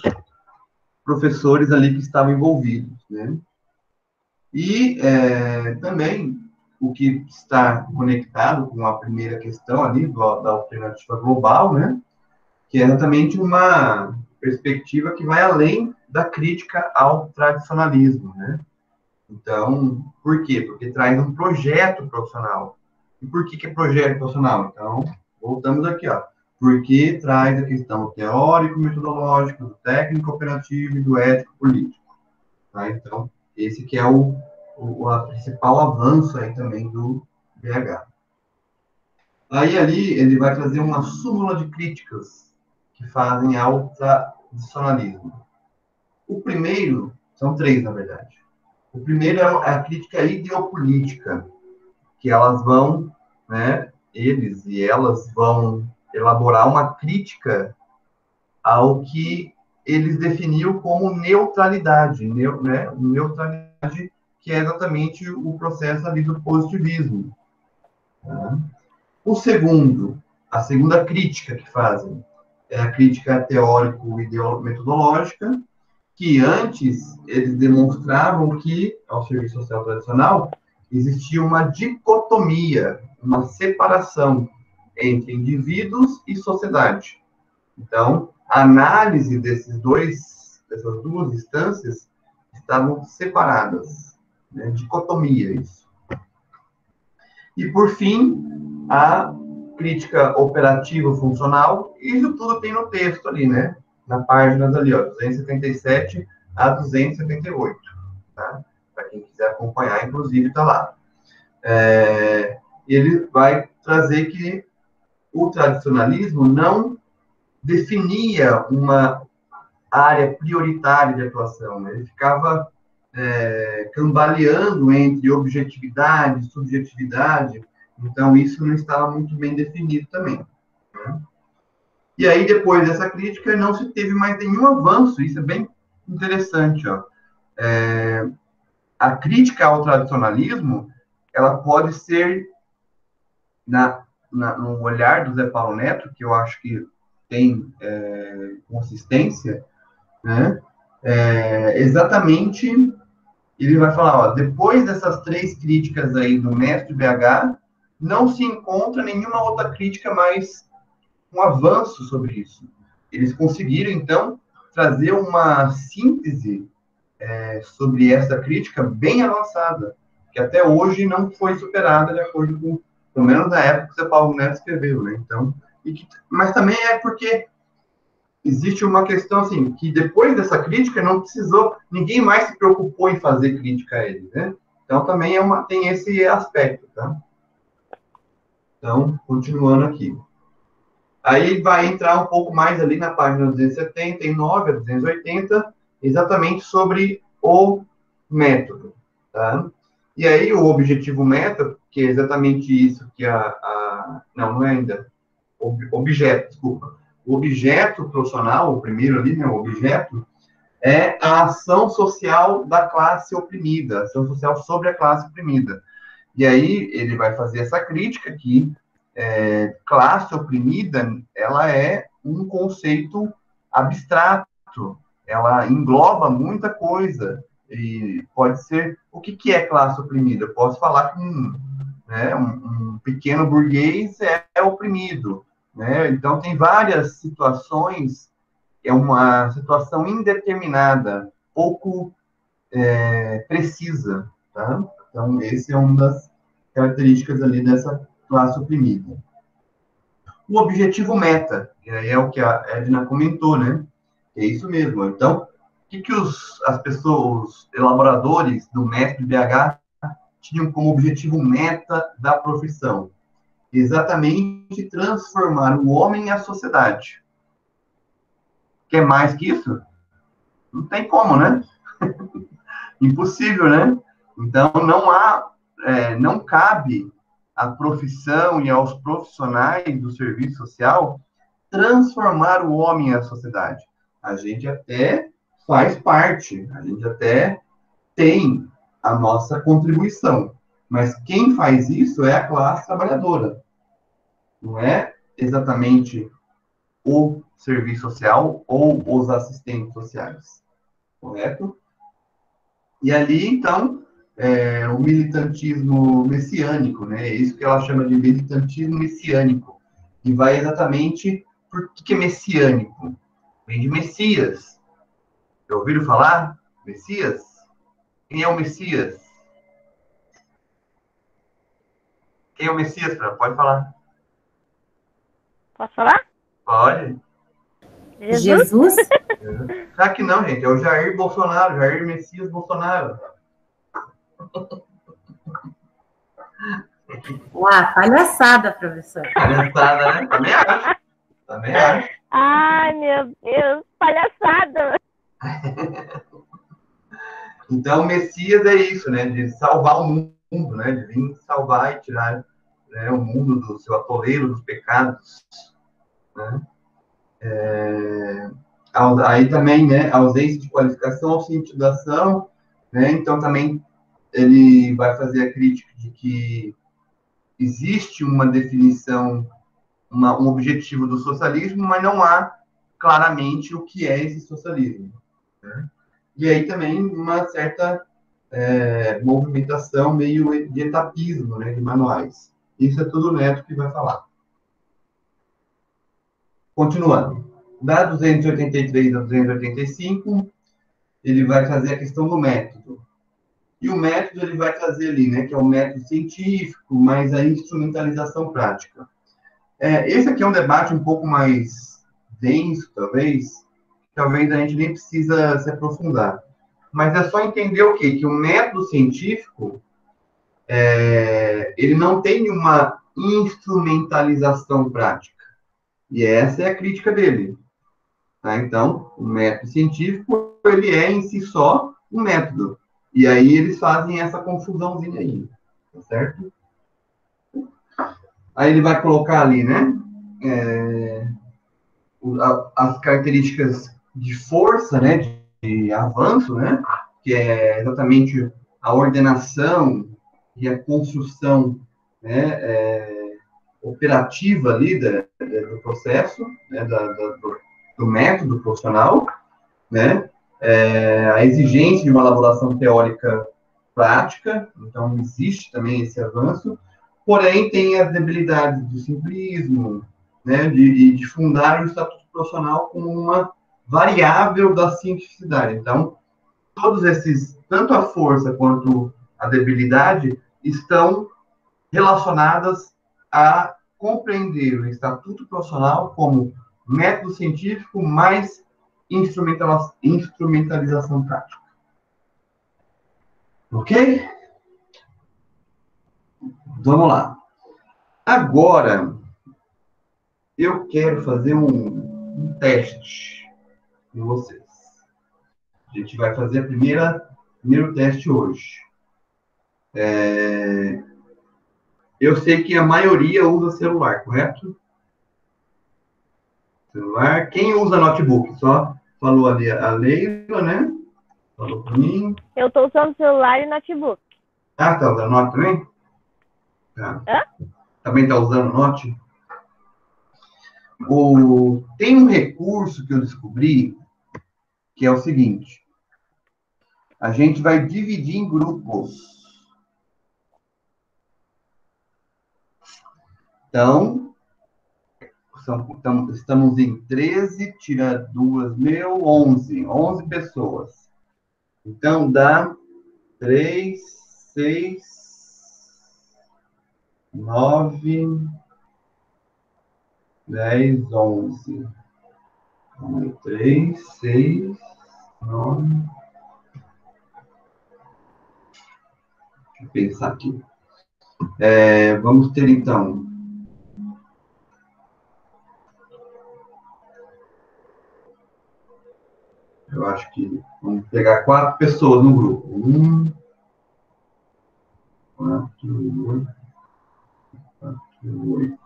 professores ali que estavam envolvidos, né? E também o que está conectado com a primeira questão ali da alternativa global, né? Que é exatamente uma perspectiva que vai além da crítica ao tradicionalismo, né? Então, por quê? Porque traz um projeto profissional. E por que é projeto profissional? Então, voltamos aqui, ó. Porque traz a questão teórico-metodológica, do técnico-operativo e do ético-político. Tá? Então, esse que é o principal avanço aí também do BH. Aí ali ele vai trazer uma súmula de críticas que fazem ao tradicionalismo. O primeiro, são três, na verdade. O primeiro é a crítica ideopolítica, que elas vão, né, eles e elas vão elaborar uma crítica ao que eles definiam como neutralidade, né, neutralidade que é exatamente o processo ali do positivismo. Tá? A segunda crítica que fazem é a crítica teórico-metodológica, que antes eles demonstravam que, ao serviço social tradicional, existia uma dicotomia, uma separação entre indivíduos e sociedade. Então, a análise dessas duas instâncias estavam separadas, né? Dicotomia, isso. E, por fim, a crítica operativa-funcional, isso tudo tem no texto ali, né? Na página ali, ó, 277 a 278, tá? Para quem quiser acompanhar, inclusive, está lá. Ele vai trazer que o tradicionalismo não definia uma área prioritária de atuação, né? Ele ficava cambaleando entre objetividade e subjetividade, então isso não estava muito bem definido também. Né? E aí, depois dessa crítica, não se teve mais nenhum avanço, isso é bem interessante, ó. A crítica ao tradicionalismo, ela pode ser, no olhar do Zé Paulo Neto, que eu acho que tem consistência, né? Exatamente, ele vai falar, ó, depois dessas três críticas aí do mestre BH, não se encontra nenhuma outra crítica mais um avanço sobre isso. Eles conseguiram, então, trazer uma síntese sobre essa crítica bem avançada, que até hoje não foi superada de acordo com, pelo menos na época que o Zé Paulo Neto escreveu, né? Então, mas também é porque existe uma questão, assim, que depois dessa crítica não precisou, ninguém mais se preocupou em fazer crítica a ele, né? Então, também tem esse aspecto, tá? Então, continuando aqui. Aí vai entrar um pouco mais ali na página 279 a 280, exatamente sobre o método, tá? E aí o objetivo método, que é exatamente isso que não é ainda, objeto, desculpa. O objeto profissional, o primeiro ali, né, o objeto, é a ação social da classe oprimida, a ação social sobre a classe oprimida. E aí ele vai fazer essa crítica que classe oprimida, ela é um conceito abstrato, ela engloba muita coisa, e pode ser, o que é classe oprimida? Eu posso falar que um pequeno burguês é oprimido, né? Então tem várias situações, é uma situação indeterminada, pouco precisa, tá? Então esse é uma das características ali dessa classe oprimida. O objetivo meta, que é o que a Edna comentou, né? É isso mesmo. Então, o que as pessoas, os elaboradores do método BH tinham como objetivo meta da profissão? Exatamente transformar o homem e a sociedade. Quer mais que isso? Não tem como, né? Impossível, né? Então, não cabe à profissão e aos profissionais do serviço social transformar o homem e a sociedade. A gente até faz parte, a gente até tem a nossa contribuição, mas quem faz isso é a classe trabalhadora. Não é exatamente o serviço social ou os assistentes sociais, correto? E ali, então, o militantismo messiânico, né? É isso que ela chama de militantismo messiânico, e vai exatamente por que é messiânico? Vem de Messias. Já ouviram falar? Messias? Quem é o Messias? Quem é o Messias, Fran? Pode falar. Posso falar? Pode. Jesus? Será que não, gente? É o Jair Bolsonaro, Jair Messias Bolsonaro. Palhaçada, professor. Palhaçada, né? Também acho. Também acho. Ai, meu Deus, palhaçada. Então, Messias é isso, né? De salvar o mundo, né? De vir salvar e tirar, né, o mundo do seu atoleiro, dos pecados. Né? Aí também, né? Ausência de qualificação, ausência de ação, né? Então, também ele vai fazer a crítica de que existe uma definição, um objetivo do socialismo, mas não há claramente o que é esse socialismo. Né? E aí também uma certa movimentação meio de etapismo, né, de manuais. Isso é tudo o Neto que vai falar. Continuando. Da 283 a 285, ele vai fazer a questão do método. E o método ele vai trazer ali, né, que é o método científico, mais a instrumentalização prática. Esse aqui é um debate um pouco mais denso, talvez a gente nem precisa se aprofundar. Mas é só entender o quê? Que o método científico, ele não tem uma instrumentalização prática. E essa é a crítica dele. Tá? Então, o método científico, ele é em si só um método. E aí eles fazem essa confusãozinha aí. Tá certo? Aí ele vai colocar ali, né? As características de força, né? De avanço, né? Que é exatamente a ordenação e a construção, né, operativa ali do processo, né, do método profissional, né, a exigência de uma elaboração teórica prática, então existe também esse avanço, porém tem as debilidades do simplismo, né, de fundar o estatuto profissional como uma variável da cientificidade. Então, todos esses, tanto a força quanto a debilidade, estão relacionadas a compreender o estatuto profissional como método científico mais instrumentalização prática. Ok? Vamos lá. Agora, eu quero fazer um teste com vocês. A gente vai fazer o primeiro teste hoje. Eu sei que a maioria usa celular, correto? Celular. Quem usa notebook? Só falou ali a Leila, né? Falou para mim. Eu estou usando celular e notebook. Ah, tá usando Note também? Tá. Hã? Também tá usando Note? Tem um recurso que eu descobri, que é o seguinte. A gente vai dividir em grupos. Então, estamos em 13, tira 2 meu, 11. 11 pessoas. Então, dá 3, 6, 9, 10, 11. 3, 6, 9. Deixa eu pensar aqui. Vamos ter, então, eu acho que vamos pegar 4 pessoas no grupo. 1, 4, 8.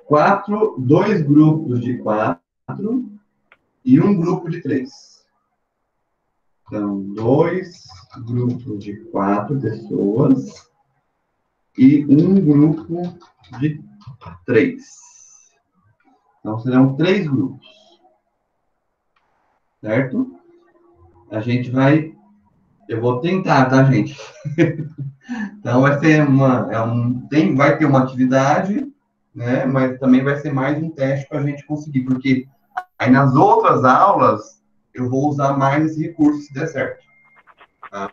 4, 2 grupos de 4 e um grupo de 3. Então, 2 grupos de 4 pessoas e um grupo de 3. Então, serão 3 grupos. Certo? A gente vai... Eu vou tentar, tá, gente? Então, vai ser vai ter uma atividade, né? Mas também vai ser mais um teste para a gente conseguir, porque aí nas outras aulas eu vou usar mais esse recurso se der certo. Tá?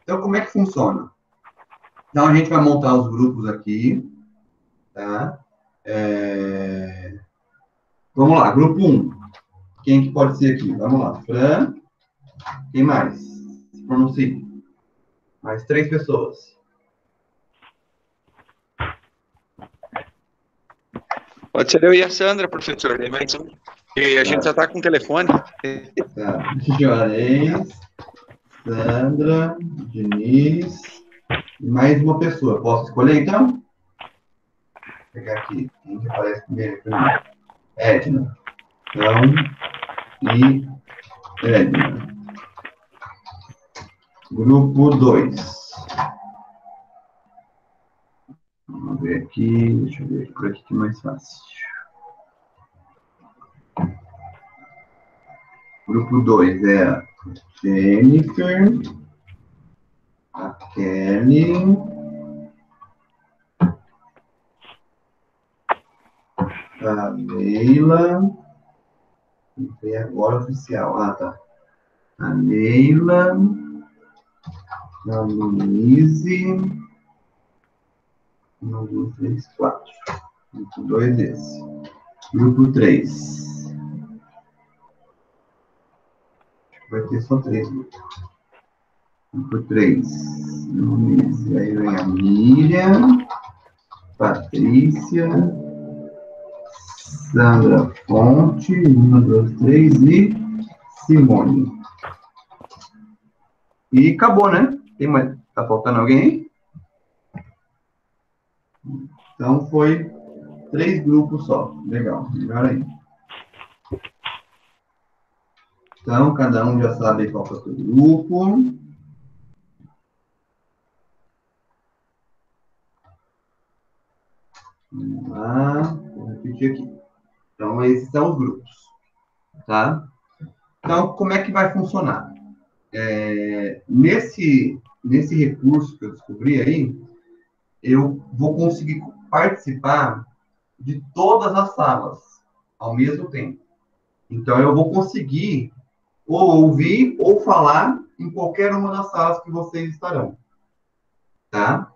Então, como é que funciona? Então, a gente vai montar os grupos aqui, tá? Vamos lá, grupo 1. Quem que pode ser aqui? Vamos lá, Fran. Quem mais? Se pronuncie. Mais 3 pessoas. Pode ser eu e a Sandra, professor. E a gente já está com o telefone. Tá. Juarez, Sandra, Diniz, e mais uma pessoa. Posso escolher, então? Vou pegar aqui. Quem que aparece primeiro para mim? Edna. Então, e Edna. Grupo 2. Vamos ver aqui. Deixa eu ver por aqui que é mais fácil. Grupo 2 é a Jennifer, a Kelly, a Leila, não foi agora oficial, tá. A Leila, a Luíse, 1, 2, 3, 4. Grupo 2 esse. Grupo 3. Vai ter só 3 grupos. Grupo 3. Luíse. Aí vem a Miriam, Patrícia, Sandra Fonte, 1, 2, 3 e Simone. E acabou, né? Tem mais? Tá faltando alguém aí? Então, foi 3 grupos só. Legal, melhor aí. Então, cada um já sabe qual é o seu grupo. Vamos lá, vou repetir aqui. Então, esses são os grupos, tá? Então, como é que vai funcionar? Nesse recurso que eu descobri aí, eu vou conseguir participar de todas as salas ao mesmo tempo. Então, eu vou conseguir ou ouvir ou falar em qualquer uma das salas que vocês estarão, tá?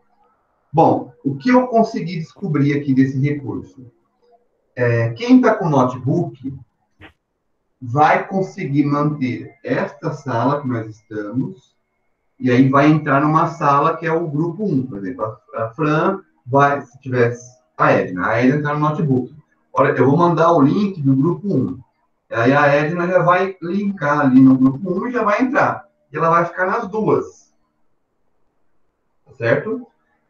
Bom, o que eu consegui descobrir aqui desse recurso? Quem está com notebook vai conseguir manter esta sala que nós estamos, e aí vai entrar numa sala que é o grupo 1, por exemplo. A Fran vai, se tivesse a Edna entrar no notebook. Olha, eu vou mandar o link do grupo 1. Aí a Edna já vai linkar ali no grupo 1 e já vai entrar. E ela vai ficar nas duas. Certo?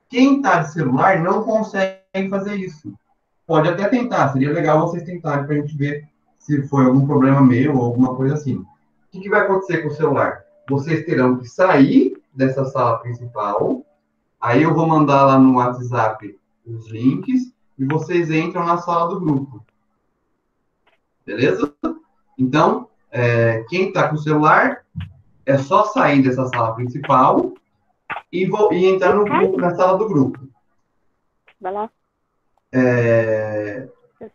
Quem está de celular não consegue fazer isso. pode até tentar, seria legal vocês tentarem para a gente ver se foi algum problema meu ou alguma coisa assim. O que vai acontecer com o celular? Vocês terão que sair dessa sala principal, aí eu vou mandar lá no WhatsApp os links e vocês entram na sala do grupo. Beleza? Então, quem está com o celular, é só sair dessa sala principal e entrar no grupo, na sala do grupo. Vai lá.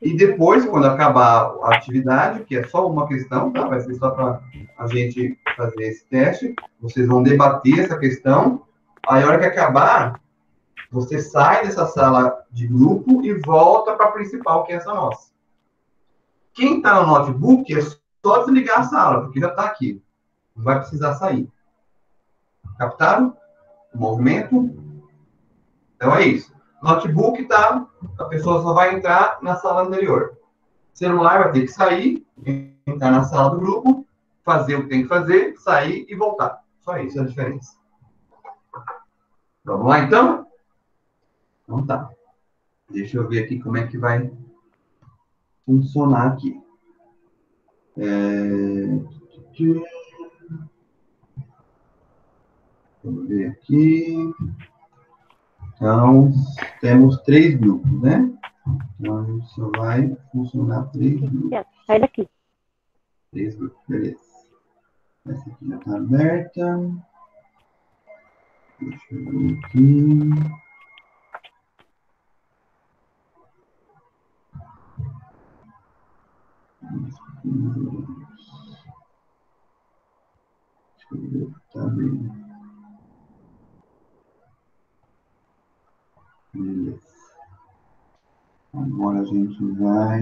E depois, quando acabar a atividade, que é só uma questão, tá? Vai ser só para a gente fazer esse teste, vocês vão debater essa questão, aí a hora que acabar, você sai dessa sala de grupo e volta para a principal, que é essa nossa. Quem está no notebook é só desligar a sala, porque já está aqui. Não vai precisar sair. Captaram o movimento? Então é isso. Notebook tá, a pessoa só vai entrar na sala anterior. Celular vai ter que sair, entrar na sala do grupo, fazer o que tem que fazer, sair e voltar. Só isso é a diferença. Vamos lá, então? Então tá. Deixa eu ver aqui como é que vai funcionar aqui. Vamos ver aqui. Então, temos 3 grupos, né? Então, só vai funcionar 3 grupos. Sai daqui. 3 grupos, beleza. Essa aqui já está aberta. Deixa eu ver aqui. Deixa eu ver o que está abrindo. Beleza. Agora a gente vai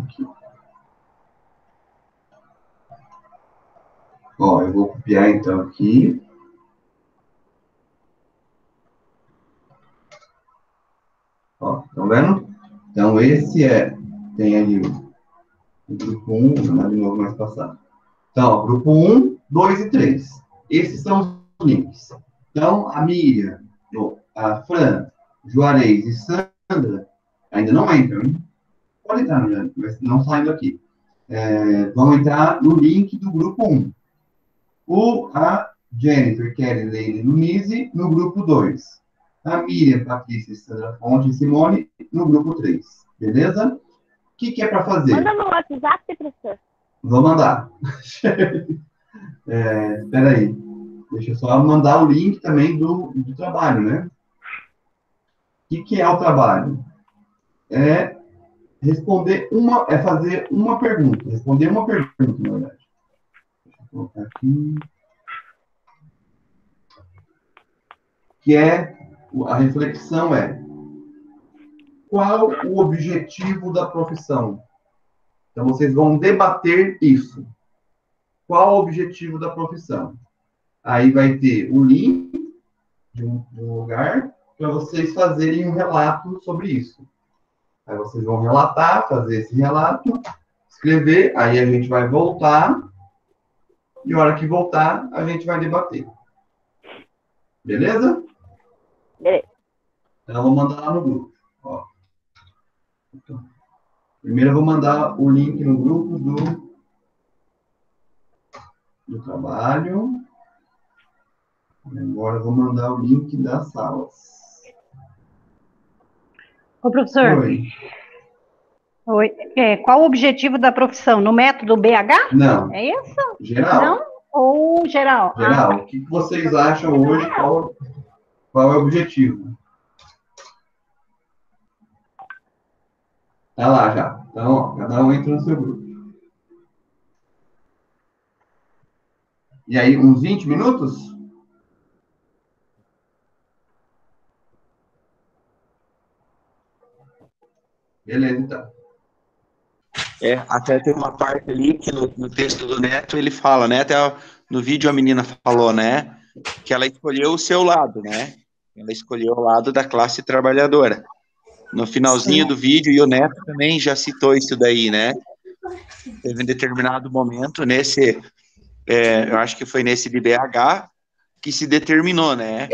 aqui. Ó, eu vou copiar então aqui. Ó, estão vendo? Então esse tem ali o grupo 1, vou mandar de novo mais passado. Então, ó, grupo 1, 2 e 3. Esses são os links. Então, a Miriam, a Fran, Juarez e Sandra ainda não entram, hein? Pode entrar, mas não saindo aqui. Vão entrar no link do grupo 1. A Jennifer, Kelly, Leila e Luíse no grupo 2. A Miriam, Patrícia, Sandra Fonte e Simone no grupo 3. Beleza? O que é para fazer? Manda no WhatsApp, professor. Vou mandar. Espera aí. Deixa eu só mandar o link também do trabalho, né? O que é o trabalho? É fazer uma pergunta. Responder uma pergunta, na verdade. Deixa eu colocar aqui. Que a reflexão qual o objetivo da profissão? Então, vocês vão debater isso. Qual o objetivo da profissão? Aí vai ter o link de um lugar para vocês fazerem um relato sobre isso. Aí vocês vão relatar, fazer esse relato, escrever, aí a gente vai voltar, e a hora que voltar, a gente vai debater. Beleza? Beleza. Então, eu vou mandar lá no grupo. Ó. Então, primeiro eu vou mandar o link no grupo do trabalho. Agora eu vou mandar o link das salas. Ô, professor. Oi. Oi. Qual o objetivo da profissão? No método BH? Não. É isso? Geral. Não? Ou geral? Geral. O que vocês acham hoje? Qual é o objetivo? Tá lá já. Então, ó, cada um entra no seu grupo. E aí, uns 20 minutos? Beleza, então. Até tem uma parte ali que no texto do Neto ele fala, né? Até no vídeo a menina falou, né? Que ela escolheu o seu lado, né? Ela escolheu o lado da classe trabalhadora. No finalzinho do vídeo, e o Neto também já citou isso daí, né? Teve um determinado momento eu acho que foi nesse de BH, que se determinou, né?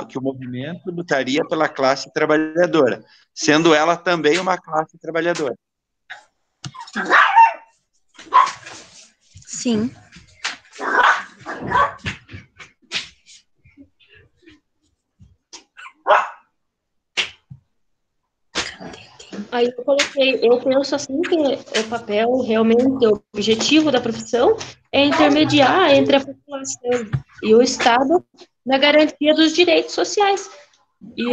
Que o movimento lutaria pela classe trabalhadora, sendo ela também uma classe trabalhadora. Sim. Aí eu penso assim que o papel, realmente, o objetivo da profissão é intermediar entre a população e o Estado na garantia dos direitos sociais. E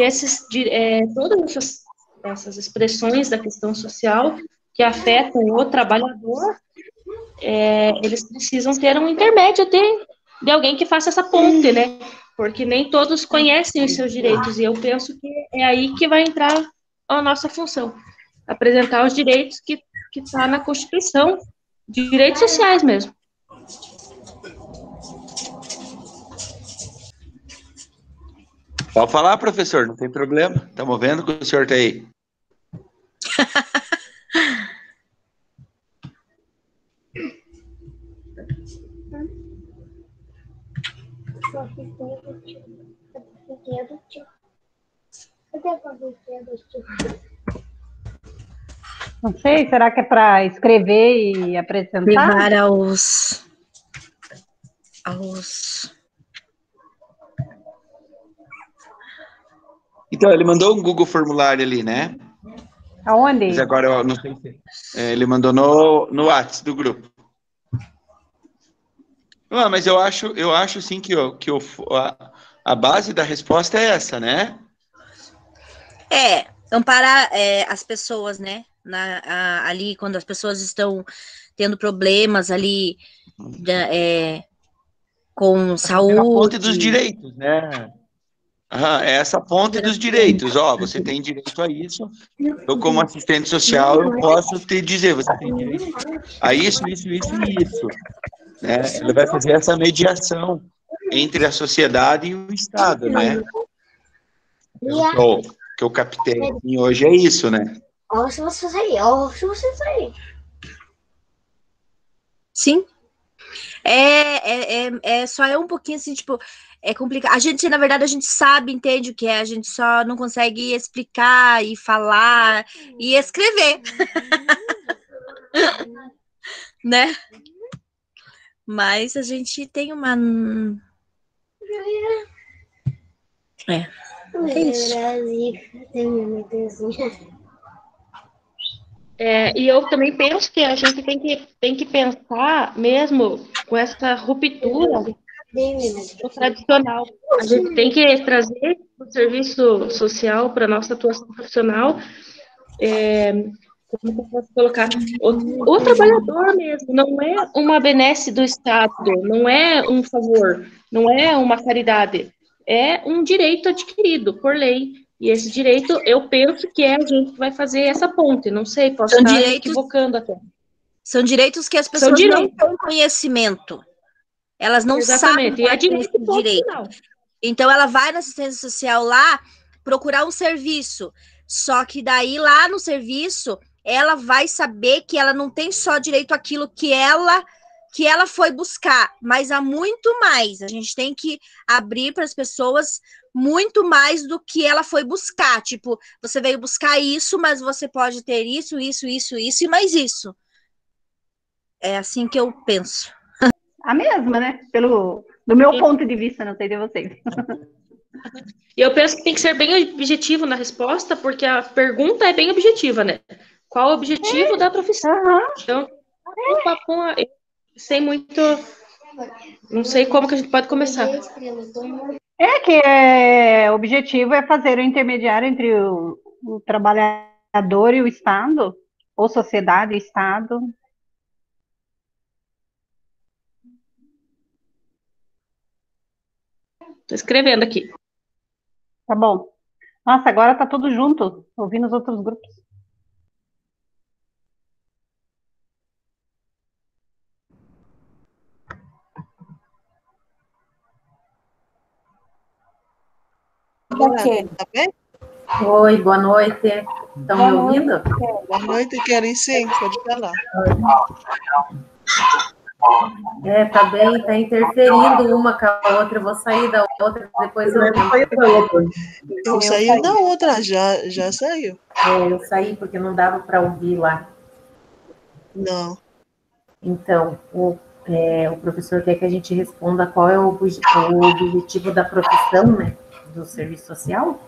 todas essas expressões da questão social que afetam o trabalhador, eles precisam ter um intermédio de alguém que faça essa ponte, né? Porque nem todos conhecem os seus direitos, e eu penso que é aí que vai entrar a nossa função, apresentar os direitos que está na Constituição, direitos sociais mesmo. Pode falar, professor, não tem problema. Estamos vendo que o senhor está aí. Não sei, será que é para escrever e apresentar? Levar aos... Então, ele mandou um Google formulário ali, né? Aonde? Mas agora eu não sei se... ele mandou no WhatsApp do grupo. Mas eu acho sim que a base da resposta é essa, né? Amparar as pessoas, né? Ali, quando as pessoas estão tendo problemas ali com saúde. A ponte dos direitos, né? Essa ponte dos direitos. Você tem direito a isso. Eu, como assistente social, eu posso te dizer, você tem direito a isso, isso, isso e isso. Né? Ele vai fazer essa mediação entre a sociedade e o Estado, né? Que eu captei assim, hoje é isso, né? Sim. Só é um pouquinho assim, tipo, é complicado. A gente, na verdade, a gente sabe, entende o que é, a gente só não consegue explicar e falar e escrever. Né? Mas a gente tem uma... É isso. E eu também penso que a gente tem que pensar mesmo com essa ruptura do tradicional. A gente tem que trazer o serviço social para a nossa atuação profissional, como eu posso colocar, o trabalhador mesmo, não é uma benesse do Estado, não é um favor, não é uma caridade, é um direito adquirido por lei. E esse direito, eu penso que a gente que vai fazer essa ponte. Não sei, posso estar me equivocando até. São direitos que as pessoas não têm conhecimento. Elas não sabem qual é esse direito. Então, ela vai na assistência social lá procurar um serviço. Só que daí, lá no serviço, ela vai saber que ela não tem só direito àquilo que ela foi buscar, mas há muito mais. A gente tem que abrir para as pessoas muito mais do que ela foi buscar. Tipo, você veio buscar isso, mas você pode ter isso, isso, isso, isso e mais isso. É assim que eu penso. A mesma, né? Do meu ponto de vista, não sei de vocês. E eu penso que tem que ser bem objetivo na resposta, porque a pergunta é bem objetiva, né? Qual o objetivo da profissão? Então, sem muito... Não sei como que a gente pode começar. O objetivo é fazer o intermediário entre o trabalhador e o Estado, ou sociedade e Estado. Estou escrevendo aqui. Tá bom. Nossa, agora tá tudo junto, ouvindo os outros grupos. Tá bem? Oi, boa noite. Estão me ouvindo? Boa noite, Kelly. Sim, pode falar. Tá bem, tá interferindo uma com a outra. Eu vou sair da outra, depois eu saí da outra. Eu saí da outra, já saiu. Eu saí porque não dava para ouvir lá. Não. Então, o professor quer que a gente responda qual é o objetivo da profissão, né, do serviço social?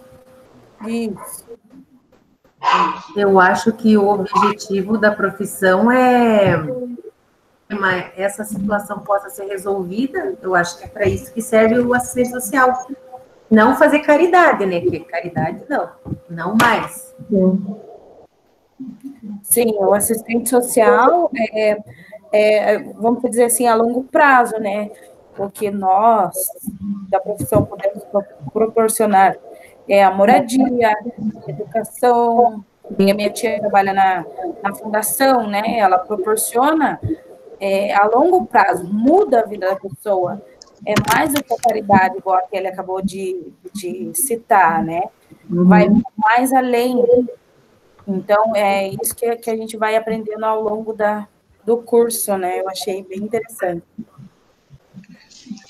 Isso. Eu acho que o objetivo da profissão é essa situação possa ser resolvida. Eu acho que é para isso que serve o assistente social. Não fazer caridade, né? Porque caridade não mais. Sim, o assistente social vamos dizer assim, a longo prazo, né? Porque nós, da profissão, podemos proporcionar a moradia, a educação. Minha tia trabalha na fundação, né? Ela proporciona a longo prazo, muda a vida da pessoa. É mais do que a caridade, igual a que ele acabou de citar, né? Vai mais além. Então, é isso que a gente vai aprendendo ao longo do curso, né? Eu achei bem interessante.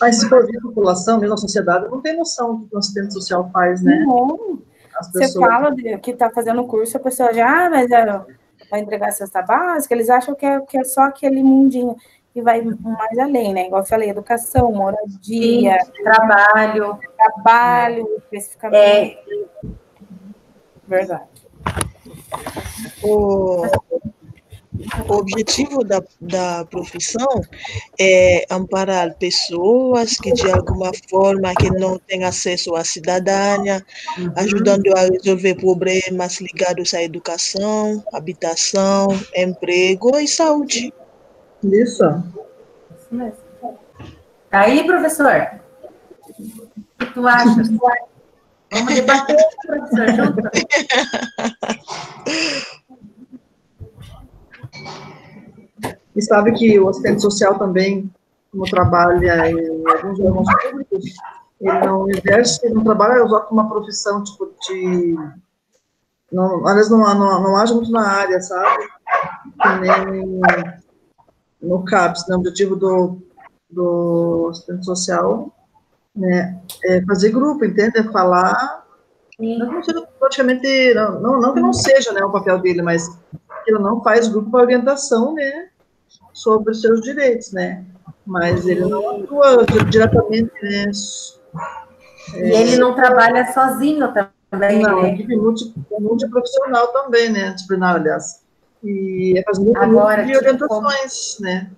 Mas se for ver a população, mesmo a sociedade, não tem noção do que o assistente social faz, né? Não. Você fala que está fazendo o curso, a pessoa já, mas vai entregar a cesta básica, eles acham que é só aquele mundinho, e vai mais além, né? Igual eu falei, educação, moradia, trabalho, especificamente. Verdade. O objetivo da profissão é amparar pessoas que, de alguma forma, que não têm acesso à cidadania, ajudando a resolver problemas ligados à educação, habitação, emprego e saúde. Isso mesmo. Tá aí, professor? O que tu acha? Vamos debater, professor, junto? E sabe que o assistente social também, como trabalha em alguns órgãos públicos, ele não exerce, não trabalha só com uma profissão, tipo, às vezes não age muito na área, sabe? Que nem no CAPS, né? O objetivo do assistente social, né, é fazer grupo, entende? É falar, não seja praticamente, não que não seja, né, o papel dele, mas ele não faz grupo para orientação, né, sobre os seus direitos, né, mas ele não atua diretamente, né. E ele não trabalha sozinho também, não, né? Equipe multiprofissional também, né, disciplinar, aliás, e é fazer agora de orientações, né.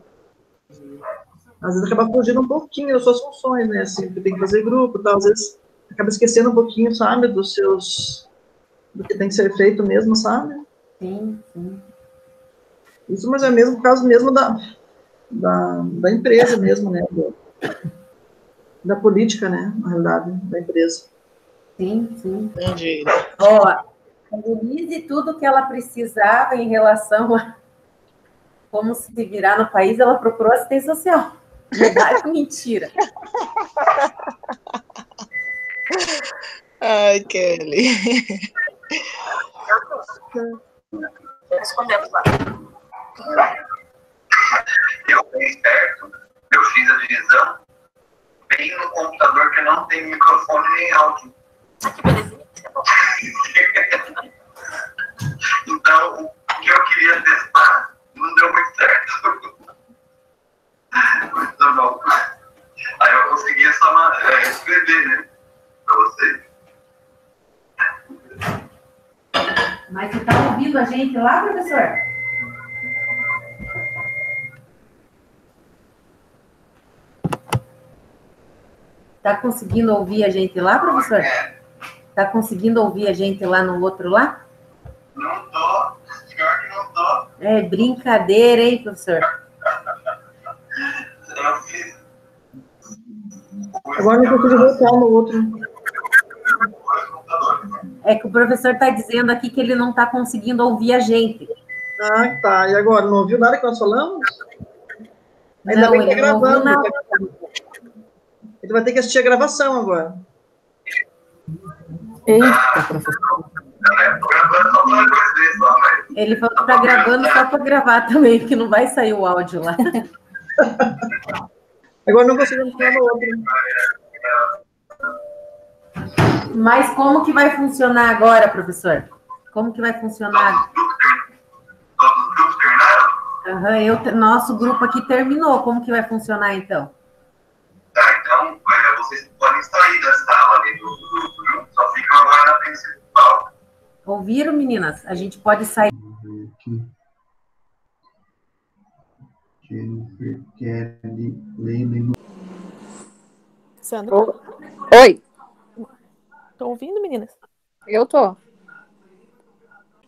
Às vezes acaba fugindo um pouquinho das suas funções, né, assim, tem que fazer grupo e tal, às vezes acaba esquecendo um pouquinho, sabe, do que tem que ser feito mesmo, sabe? Sim. Isso, mas é mesmo o caso mesmo da empresa mesmo, né, da política, né, na realidade, da empresa. Sim. Entendi. Ó, a Denise, tudo que ela precisava em relação a como se virar no país, ela procurou assistência social. Verdade ou mentira? Ai, Kelly. Respondendo lá. Eu bem esperto, eu fiz a divisão bem no computador que não tem microfone nem áudio. Que belezinha. Então, o que eu queria testar não deu muito certo. Muito bom. Aí eu consegui só escrever, né, para vocês. Mas você está ouvindo a gente lá, professor? Está conseguindo ouvir a gente lá, professor? Está conseguindo ouvir a gente lá no outro lá? Não tô. Pior que não tô. É brincadeira, hein, professor? Eu fiz. Agora não consigo voltar no outro. É que o professor está dizendo aqui que ele não está conseguindo ouvir a gente. Ah, tá. E agora? Não ouviu nada que nós falamos? Ainda não, bem que ele tá gravando. não ouviu nada. Ele vai ter que assistir a gravação agora. Eita, professor. Ele falou que está gravando só para gravar também, porque não vai sair o áudio lá. Agora não consigo entrar no outro. Mas como que vai funcionar agora, professor? Como que vai funcionar? Nosso grupo aqui terminou. Como que vai funcionar, então? Tá, então, vocês podem sair da sala ali do grupo, só ficam agora na principal. Ouviram, meninas? A gente pode sair. Jennifer, Kelly, Leila. Sandra. Oi. Estão ouvindo, meninas? Eu tô.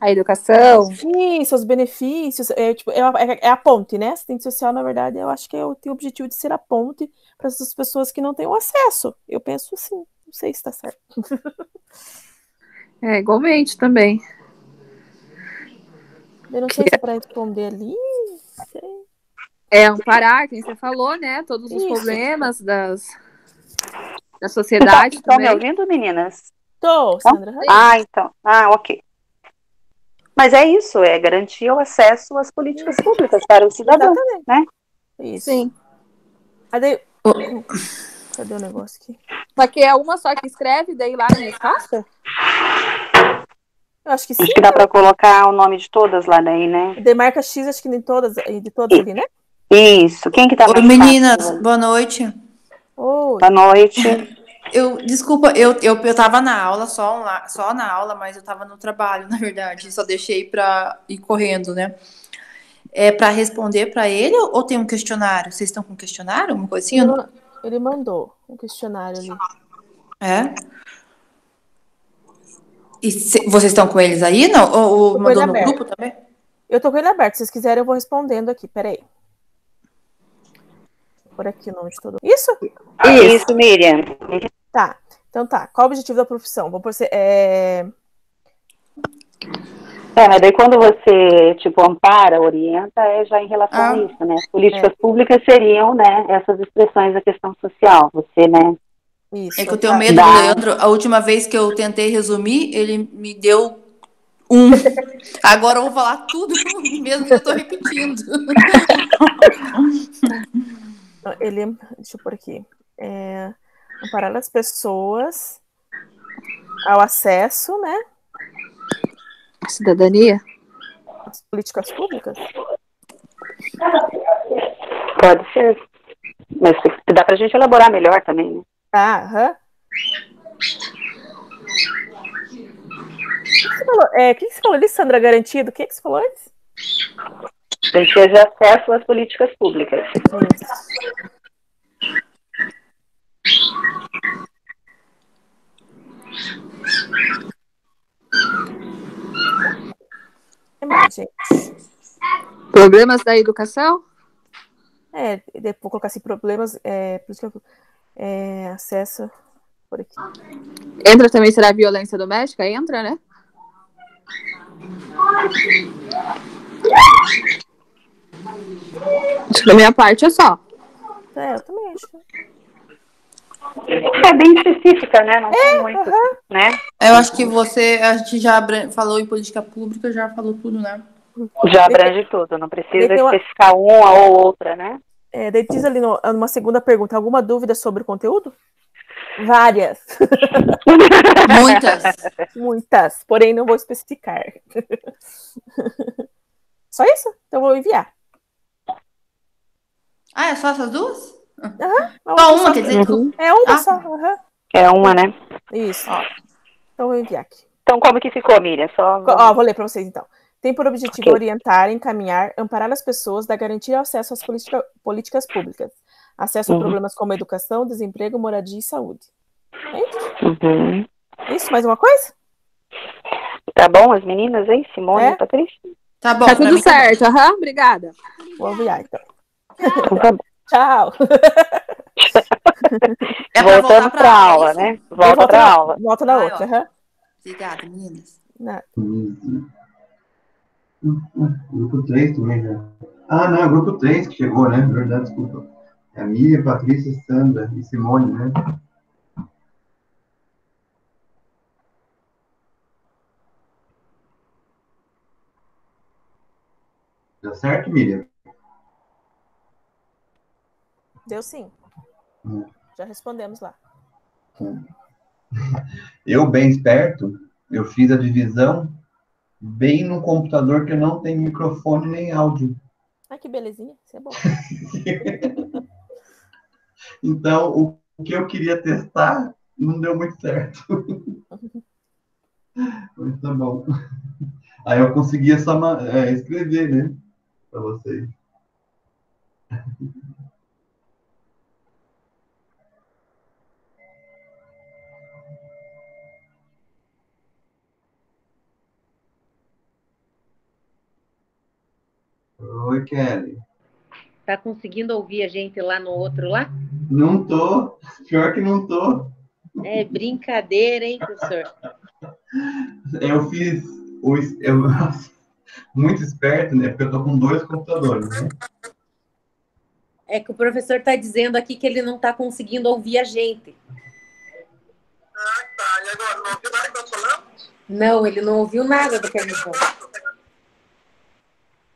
A educação. Isso, os benefícios. É a ponte, né? Assistente social, na verdade, eu acho que tem o objetivo de ser a ponte para essas pessoas que não têm o acesso. Eu penso assim, não sei se está certo. Igualmente também. Eu não sei se é para responder ali. Amparar, quem você falou, né? Todos os problemas da sociedade. Estão me ouvindo, meninas? Estou, Sandra. Então. Ok. Mas é isso, é garantir o acesso às políticas públicas para o cidadão, né? Isso. Sim. Cadê o negócio aqui? Só que é uma só que escreve, daí lá na resposta? Eu acho que sim. Acho que dá para colocar o nome de todas lá daí, né? Demarca X, acho que de todas ali, né? Isso. Quem que tá Oi, meninas, boa noite. Oi. Boa noite. Desculpa, eu tava na aula, só na aula, mas eu tava no trabalho, na verdade. Só deixei pra ir correndo, né? É pra responder pra ele ou tem um questionário? Vocês estão com um questionário? Uma coisinha? Ele mandou um questionário ali. É? E vocês estão com eles aí? Não? Ou mandou no grupo também? Eu tô com ele aberto. Se vocês quiserem, eu vou respondendo aqui. Peraí. Por aqui o nome de todo mundo. Isso? Isso, Miriam. Tá. Então tá. Qual o objetivo da profissão? Vou por ser. Mas daí quando você, ampara, orienta, já em relação a isso, né? As políticas públicas seriam, né, essas expressões da questão social. Você, né? Isso. É que eu tenho medo do Leandro. A última vez que eu tentei resumir, ele me deu Agora eu vou falar tudo, mesmo que eu tô repetindo. Deixa eu pôr aqui. Amparar as pessoas ao acesso, né? Cidadania? As políticas públicas? Pode ser. Mas dá pra gente elaborar melhor também, né? O que você falou ali, Sandra? Garantido? O que você falou antes? Garantia de acesso às políticas públicas. Gente. Problemas da educação? Vou colocar assim, problemas, acesso por aqui. Entra também, será violência doméstica? Entra, né? Acho que da minha parte é só. Eu também acho. É bem específica, né? Não tem muito, né? Eu acho que a gente já falou em política pública, já falou tudo, né? Já abrange tudo, não precisa especificar uma ou outra, né? Daí diz ali numa segunda pergunta, alguma dúvida sobre o conteúdo? Várias. Muitas, porém não vou especificar. Só isso? Então vou enviar. É só essas duas? Só uma, quer dizer? É uma só. É uma, né? Isso. Então vou enviar aqui. Então como que ficou, Miriam? Vou ler para vocês então. Tem por objetivo orientar, encaminhar, amparar as pessoas da garantia ao acesso às políticas públicas. Acesso a problemas como educação, desemprego, moradia e saúde. É isso? Isso? Mais uma coisa? Tá bom, as meninas aí, Simone e Patrícia? Tá bom. Tá tudo certo, obrigada. Vou enviar, então. Tá bom. Tchau. Voltando pra aula, né? Volta pra aula. Volta na outra. Obrigada, meninas. Grupo 3 também, né? Não, grupo 3 que chegou, né? Verdade, desculpa. É a Miriam, Patrícia, Sandra e Simone, né? Deu certo, Miriam? Deu sim. Já respondemos lá. Eu, bem esperto, eu fiz a divisão bem no computador que não tem microfone nem áudio. Ah, que belezinha. Isso é bom. Então, o que eu queria testar não deu muito certo. Mas tá bom. Aí eu conseguia só escrever, né? Para vocês. Oi, Kelly. Tá conseguindo ouvir a gente lá no outro lá? Não tô. Pior que não tô. É brincadeira, hein, professor? Eu fiz muito esperto, né? Porque eu tô com 2 computadores, né? É que o professor está dizendo aqui que ele não está conseguindo ouvir a gente. Ah, tá. E agora, não ouviu nada que eu tô falando? Não, ele não ouviu nada do que a gente falou.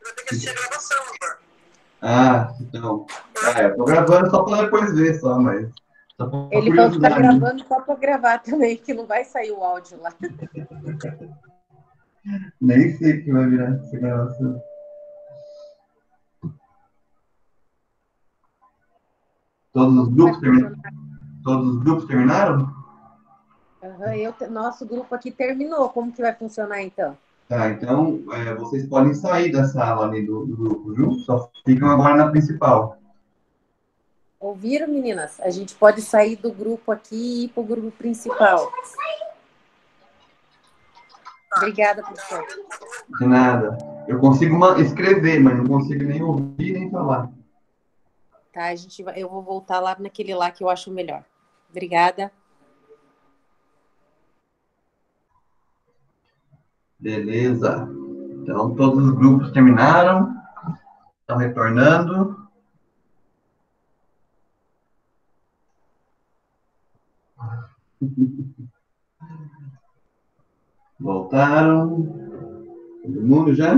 Eu vou ter que assistir a gravação, agora. Ah, então. Eu tô gravando só para depois ver, só, mas... Só pra Ele falou que tá curiosidade. gravando só para gravar também, que não vai sair o áudio lá. Nem sei que vai virar essa gravação. Todos os grupos terminaram? Nosso grupo aqui terminou. Como que vai funcionar, então? Tá, então vocês podem sair da sala ali do grupo, viu? Só ficam agora na principal. Ouviram, meninas? A gente pode sair do grupo aqui e ir para o grupo principal. Obrigada, professor. De nada. Eu consigo escrever, mas não consigo nem ouvir nem falar. Tá, eu vou voltar lá naquele lá que eu acho melhor. Obrigada. Beleza. Então, todos os grupos terminaram. Estão retornando. Voltaram. Todo mundo já?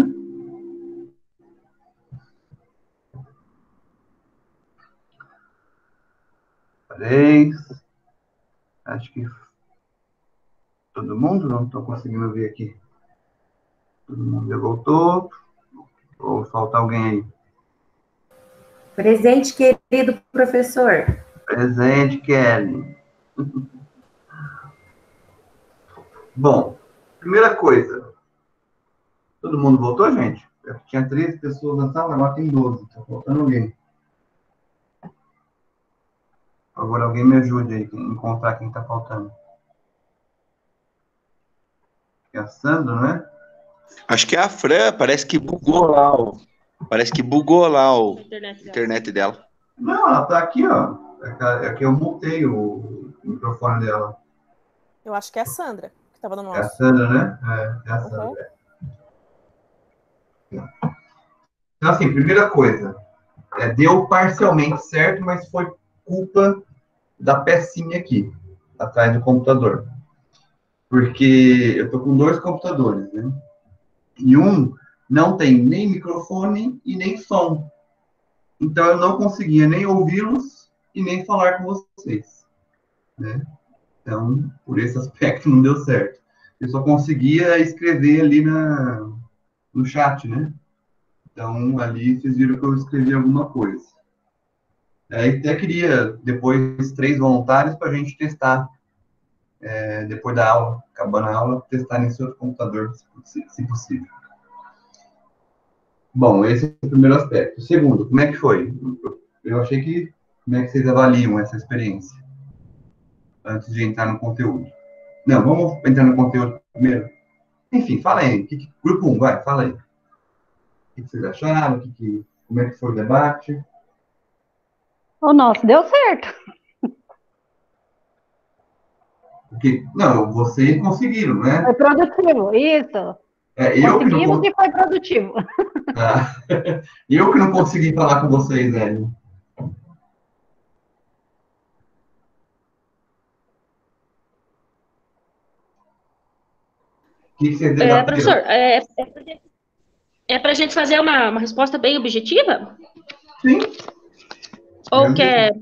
Acho que todo mundo, não estou conseguindo ver aqui. Todo mundo já voltou? Ou falta alguém aí? Presente, querido professor. Presente, Kelly. Bom, primeira coisa. Todo mundo voltou, gente? Tinha 13 pessoas na sala, agora tem 12. Está faltando alguém. Agora alguém me ajude aí a encontrar quem está faltando. É a Sandra, não é? Acho que é a Fran, parece que bugou lá a internet dela. Não, ela tá aqui, ó. É que eu mutei o microfone dela. Eu acho que é a Sandra, que estava no nosso. É a Sandra, né? É a Sandra. Então, assim, primeira coisa. Deu parcialmente certo, mas foi culpa da pecinha aqui, atrás do computador. Porque eu tô com 2 computadores, né? E um não tem nem microfone e nem som. Então, eu não conseguia nem ouvi-los e nem falar com vocês, né? Então, por esse aspecto, não deu certo. Eu só conseguia escrever ali no chat, né? Então, ali vocês viram que eu escrevi alguma coisa. Aí até queria, depois, 3 voluntários para a gente testar, depois da aula, acabando a aula, testar nesse outro computador, se possível. Bom, esse é o primeiro aspecto. Segundo, como é que foi? Eu achei que... Como é que vocês avaliam essa experiência? Antes de entrar no conteúdo. Não, vamos entrar no conteúdo primeiro. Enfim, fala aí. Grupo 1, vai, fala aí. O que vocês acharam? Como é que foi o debate? O nosso deu certo. Não, vocês conseguiram, né? Foi produtivo, isso. Conseguimos e foi produtivo. Eu que não consegui falar com vocês, Hélio. O que vocês debateram? Professor, é para a gente fazer uma resposta bem objetiva? Sim. Ou quer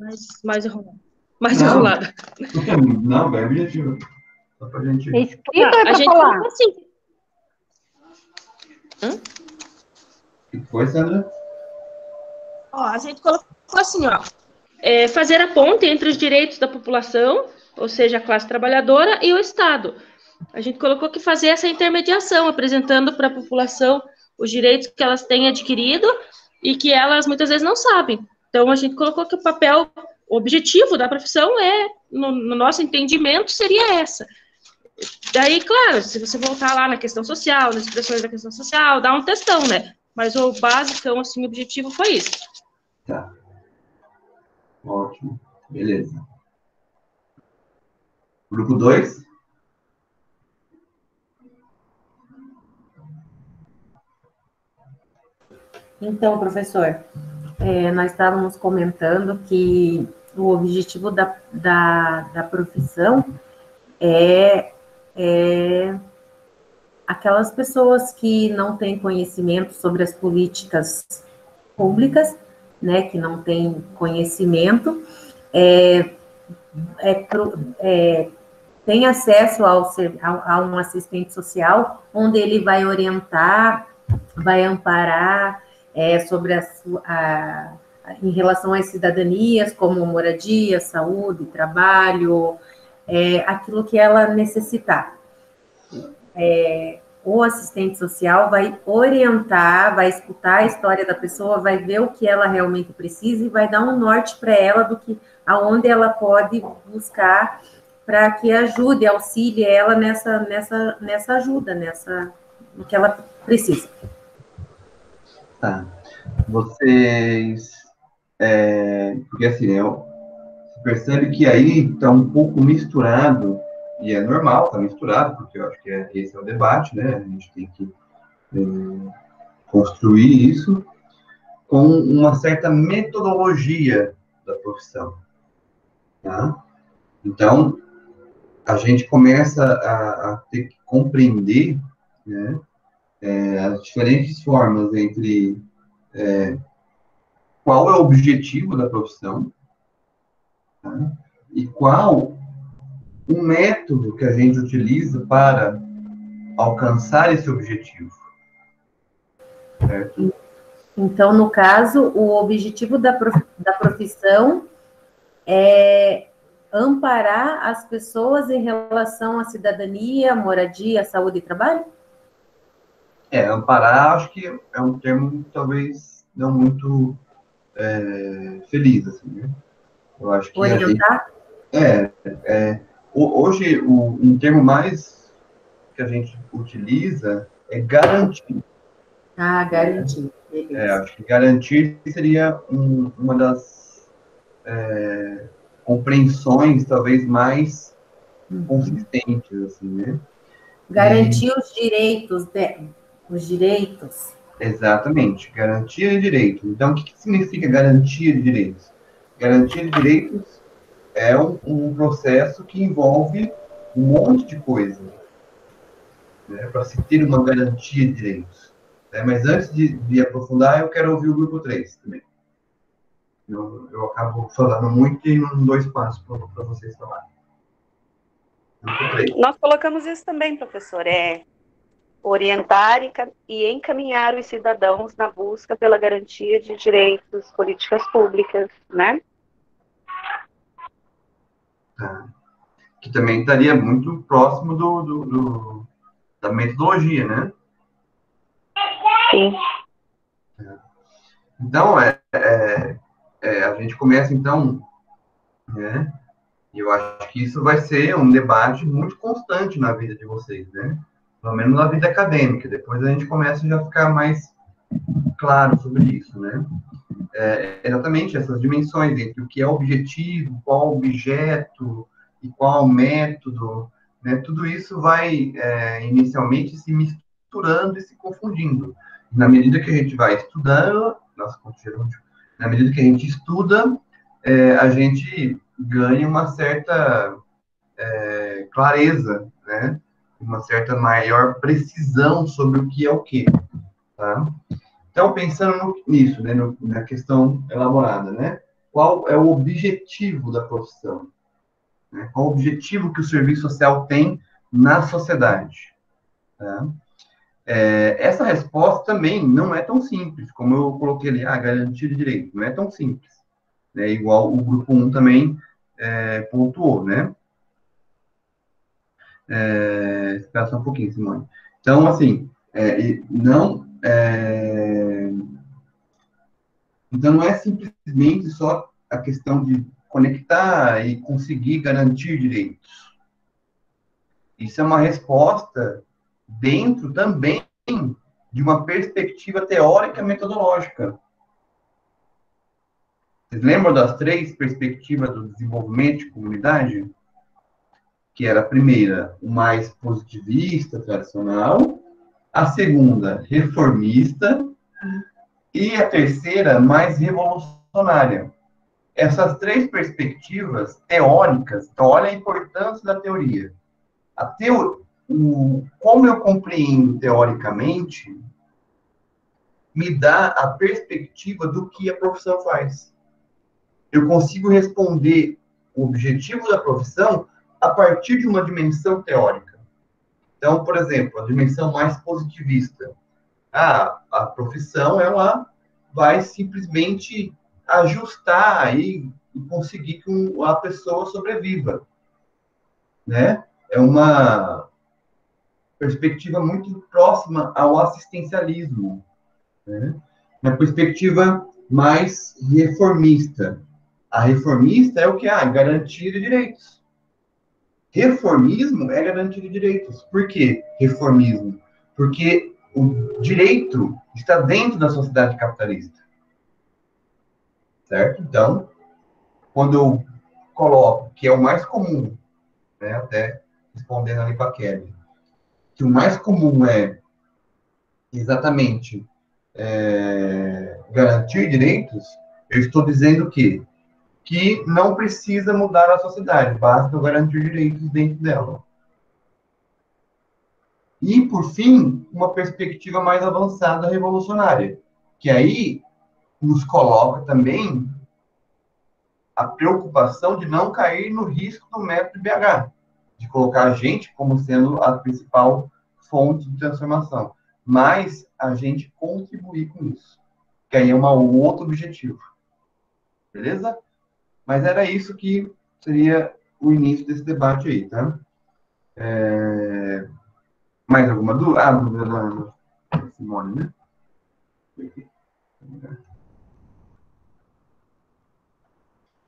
mais enrolado? Mais enrolado. Não, bem objetivo. Só pra gente... É escrito ou é A pra gente falar? colocou assim. O que foi, Sandra? Ó, a gente colocou assim, ó. Fazer a ponte entre os direitos da população, ou seja, a classe trabalhadora, e o Estado. A gente colocou que fazer essa intermediação, apresentando para a população os direitos que elas têm adquirido e que elas muitas vezes não sabem. Então, a gente colocou que o objetivo da profissão no nosso entendimento, seria essa. Daí, claro, se você voltar lá na questão social, nas expressões da questão social, dá um textão, né? Mas o básico, assim, o objetivo foi isso. Tá. Ótimo. Beleza. Grupo 2. Então, professor, nós estávamos comentando que o objetivo da profissão é aquelas pessoas que não têm conhecimento sobre as políticas públicas, né, que não têm conhecimento, tem acesso a um assistente social, onde ele vai orientar, vai amparar sobre em relação às cidadanias, como moradia, saúde, trabalho, aquilo que ela necessitar. O assistente social vai orientar, vai escutar a história da pessoa, vai ver o que ela realmente precisa e vai dar um norte para ela do que aonde ela pode buscar para que ajude, auxilie ela nessa ajuda, no que ela precisa. Tá. Vocês... porque assim, você percebe que aí está um pouco misturado, e é normal, está misturado, porque eu acho que esse é o debate, né? A gente tem que construir isso com uma certa metodologia da profissão. Tá? Então, a gente começa a ter que compreender, né, as diferentes formas entre qual é o objetivo da profissão, tá? E qual o método que a gente utiliza para alcançar esse objetivo. Certo? Então, no caso, o objetivo da profissão é amparar as pessoas em relação à cidadania, moradia, saúde e trabalho? Amparar, acho que é um termo talvez não muito feliz, assim, né? Eu acho que orientar? Hoje, um termo mais que a gente utiliza é garantir. Garantir. Acho que garantir seria uma das compreensões talvez mais consistentes, assim, né? Garantir os direitos. Exatamente, garantia de direitos. Então, o que significa garantia de direitos? Garantia de direitos é um processo que envolve um monte de coisa, né, para se ter uma garantia de direitos. Mas antes de aprofundar, eu quero ouvir o grupo 3 também. Eu acabo falando muito e não dou espaço para vocês falarem. Nós colocamos isso também, professor, orientar e encaminhar os cidadãos na busca pela garantia de direitos, políticas públicas, né? Que também estaria muito próximo da metodologia, né? Sim. Então, a gente começa, então, né? E eu acho que isso vai ser um debate muito constante na vida de vocês, né? Pelo menos na vida acadêmica. Depois a gente começa já a ficar mais claro sobre isso, né? Exatamente essas dimensões entre o que é objetivo, qual objeto e qual método, né? Tudo isso vai inicialmente se misturando e se confundindo. Na medida que a gente vai estudando, na medida que a gente estuda, a gente ganha uma certa clareza, né? Uma certa maior precisão sobre o que é o quê, tá? Então, pensando nisso, né, na questão elaborada, né? qual é o objetivo da profissão, né? Qual o objetivo que o serviço social tem na sociedade, tá? Essa resposta também não é tão simples, como eu coloquei ali, garantia de direito, não é tão simples, né? Igual o grupo 1 também pontuou, né? Espera só um pouquinho, Simone. Então, assim, então não é simplesmente só a questão de conectar e conseguir garantir direitos. Isso é uma resposta dentro também de uma perspectiva teórica metodológica. Vocês lembram das 3 perspectivas do desenvolvimento de comunidade? Que era a primeira, o mais positivista, tradicional, a segunda, reformista, e a terceira, mais revolucionária. Essas 3 perspectivas teóricas, então olha a importância da teoria. Como eu compreendo teoricamente, me dá a perspectiva do que a profissão faz. Eu consigo responder o objetivo da profissão a partir de uma dimensão teórica. Então, por exemplo, a dimensão mais positivista. A profissão, ela vai simplesmente ajustar e conseguir que a pessoa sobreviva, né? É uma perspectiva muito próxima ao assistencialismo, né? Uma perspectiva mais reformista. A reformista é o que? Garantia de direitos. Reformismo é garantia de direitos. Por que reformismo? Porque o direito está dentro da sociedade capitalista. Certo? Então, quando eu coloco que é o mais comum, né, até respondendo ali para a Kelly, que o mais comum é exatamente garantir direitos, eu estou dizendo que não precisa mudar a sociedade, basta eu garantir direitos dentro dela. E, por fim, uma perspectiva mais avançada revolucionária, que aí nos coloca também a preocupação de não cair no risco do método BH, de colocar a gente como sendo a principal fonte de transformação, mas a gente contribuir com isso, que aí é um outro objetivo. Beleza? Mas era isso que seria o início desse debate aí, tá? Mais alguma dúvida? Dúvida da Simone, né?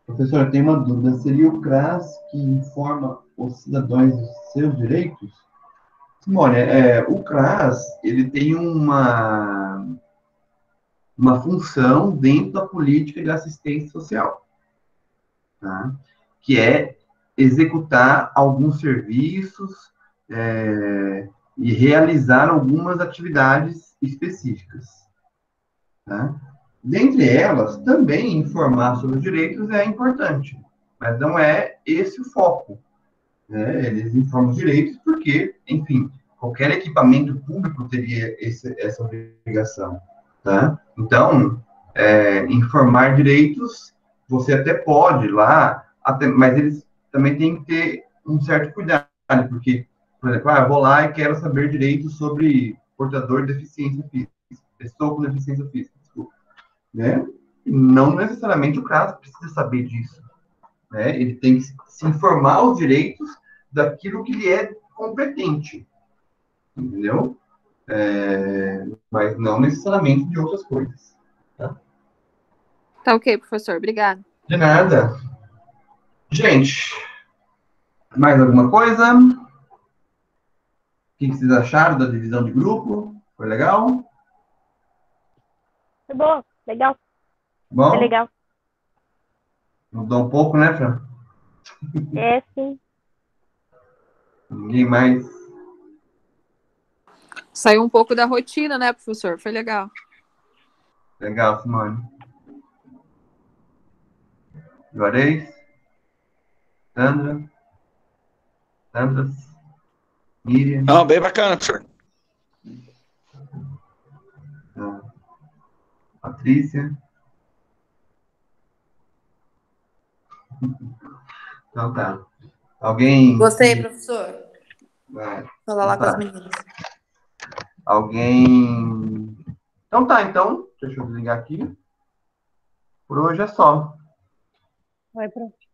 Professor, tem uma dúvida. Seria o CRAS que informa os cidadãos dos seus direitos? Simone, o CRAS, ele tem uma função dentro da política de assistência social, tá? Que é executar alguns serviços e realizar algumas atividades específicas, tá? Dentre elas, também informar sobre os direitos é importante, mas não é esse o foco, né? Eles informam os direitos porque, enfim, qualquer equipamento público teria essa obrigação, tá? Então, informar direitos, você até pode lá, mas eles também têm que ter um certo cuidado, porque, por exemplo, eu vou lá e quero saber direitos sobre portador de deficiência física, pessoa com deficiência física, desculpa, né? Não necessariamente o CRAS precisa saber disso, né? Ele tem que se informar os direitos daquilo que lhe é competente, entendeu? Mas não necessariamente de outras coisas. Tá ok, professor. Obrigada. De nada. Gente, mais alguma coisa? O que vocês acharam da divisão de grupo? Foi legal? Foi bom, legal. Bom? Foi legal. Mudou um pouco, né, Fran? Sim. Ninguém mais... Saiu um pouco da rotina, né, professor? Foi legal. Legal, Simone. Juarez? Sandra? Miriam? Não, bem bacana, professor. Patrícia? Então tá. Alguém... Gostei, professor. Falar lá tá. com as meninas. Alguém... Então tá, então. Deixa eu desligar aqui. Por hoje é só. Vai, prof.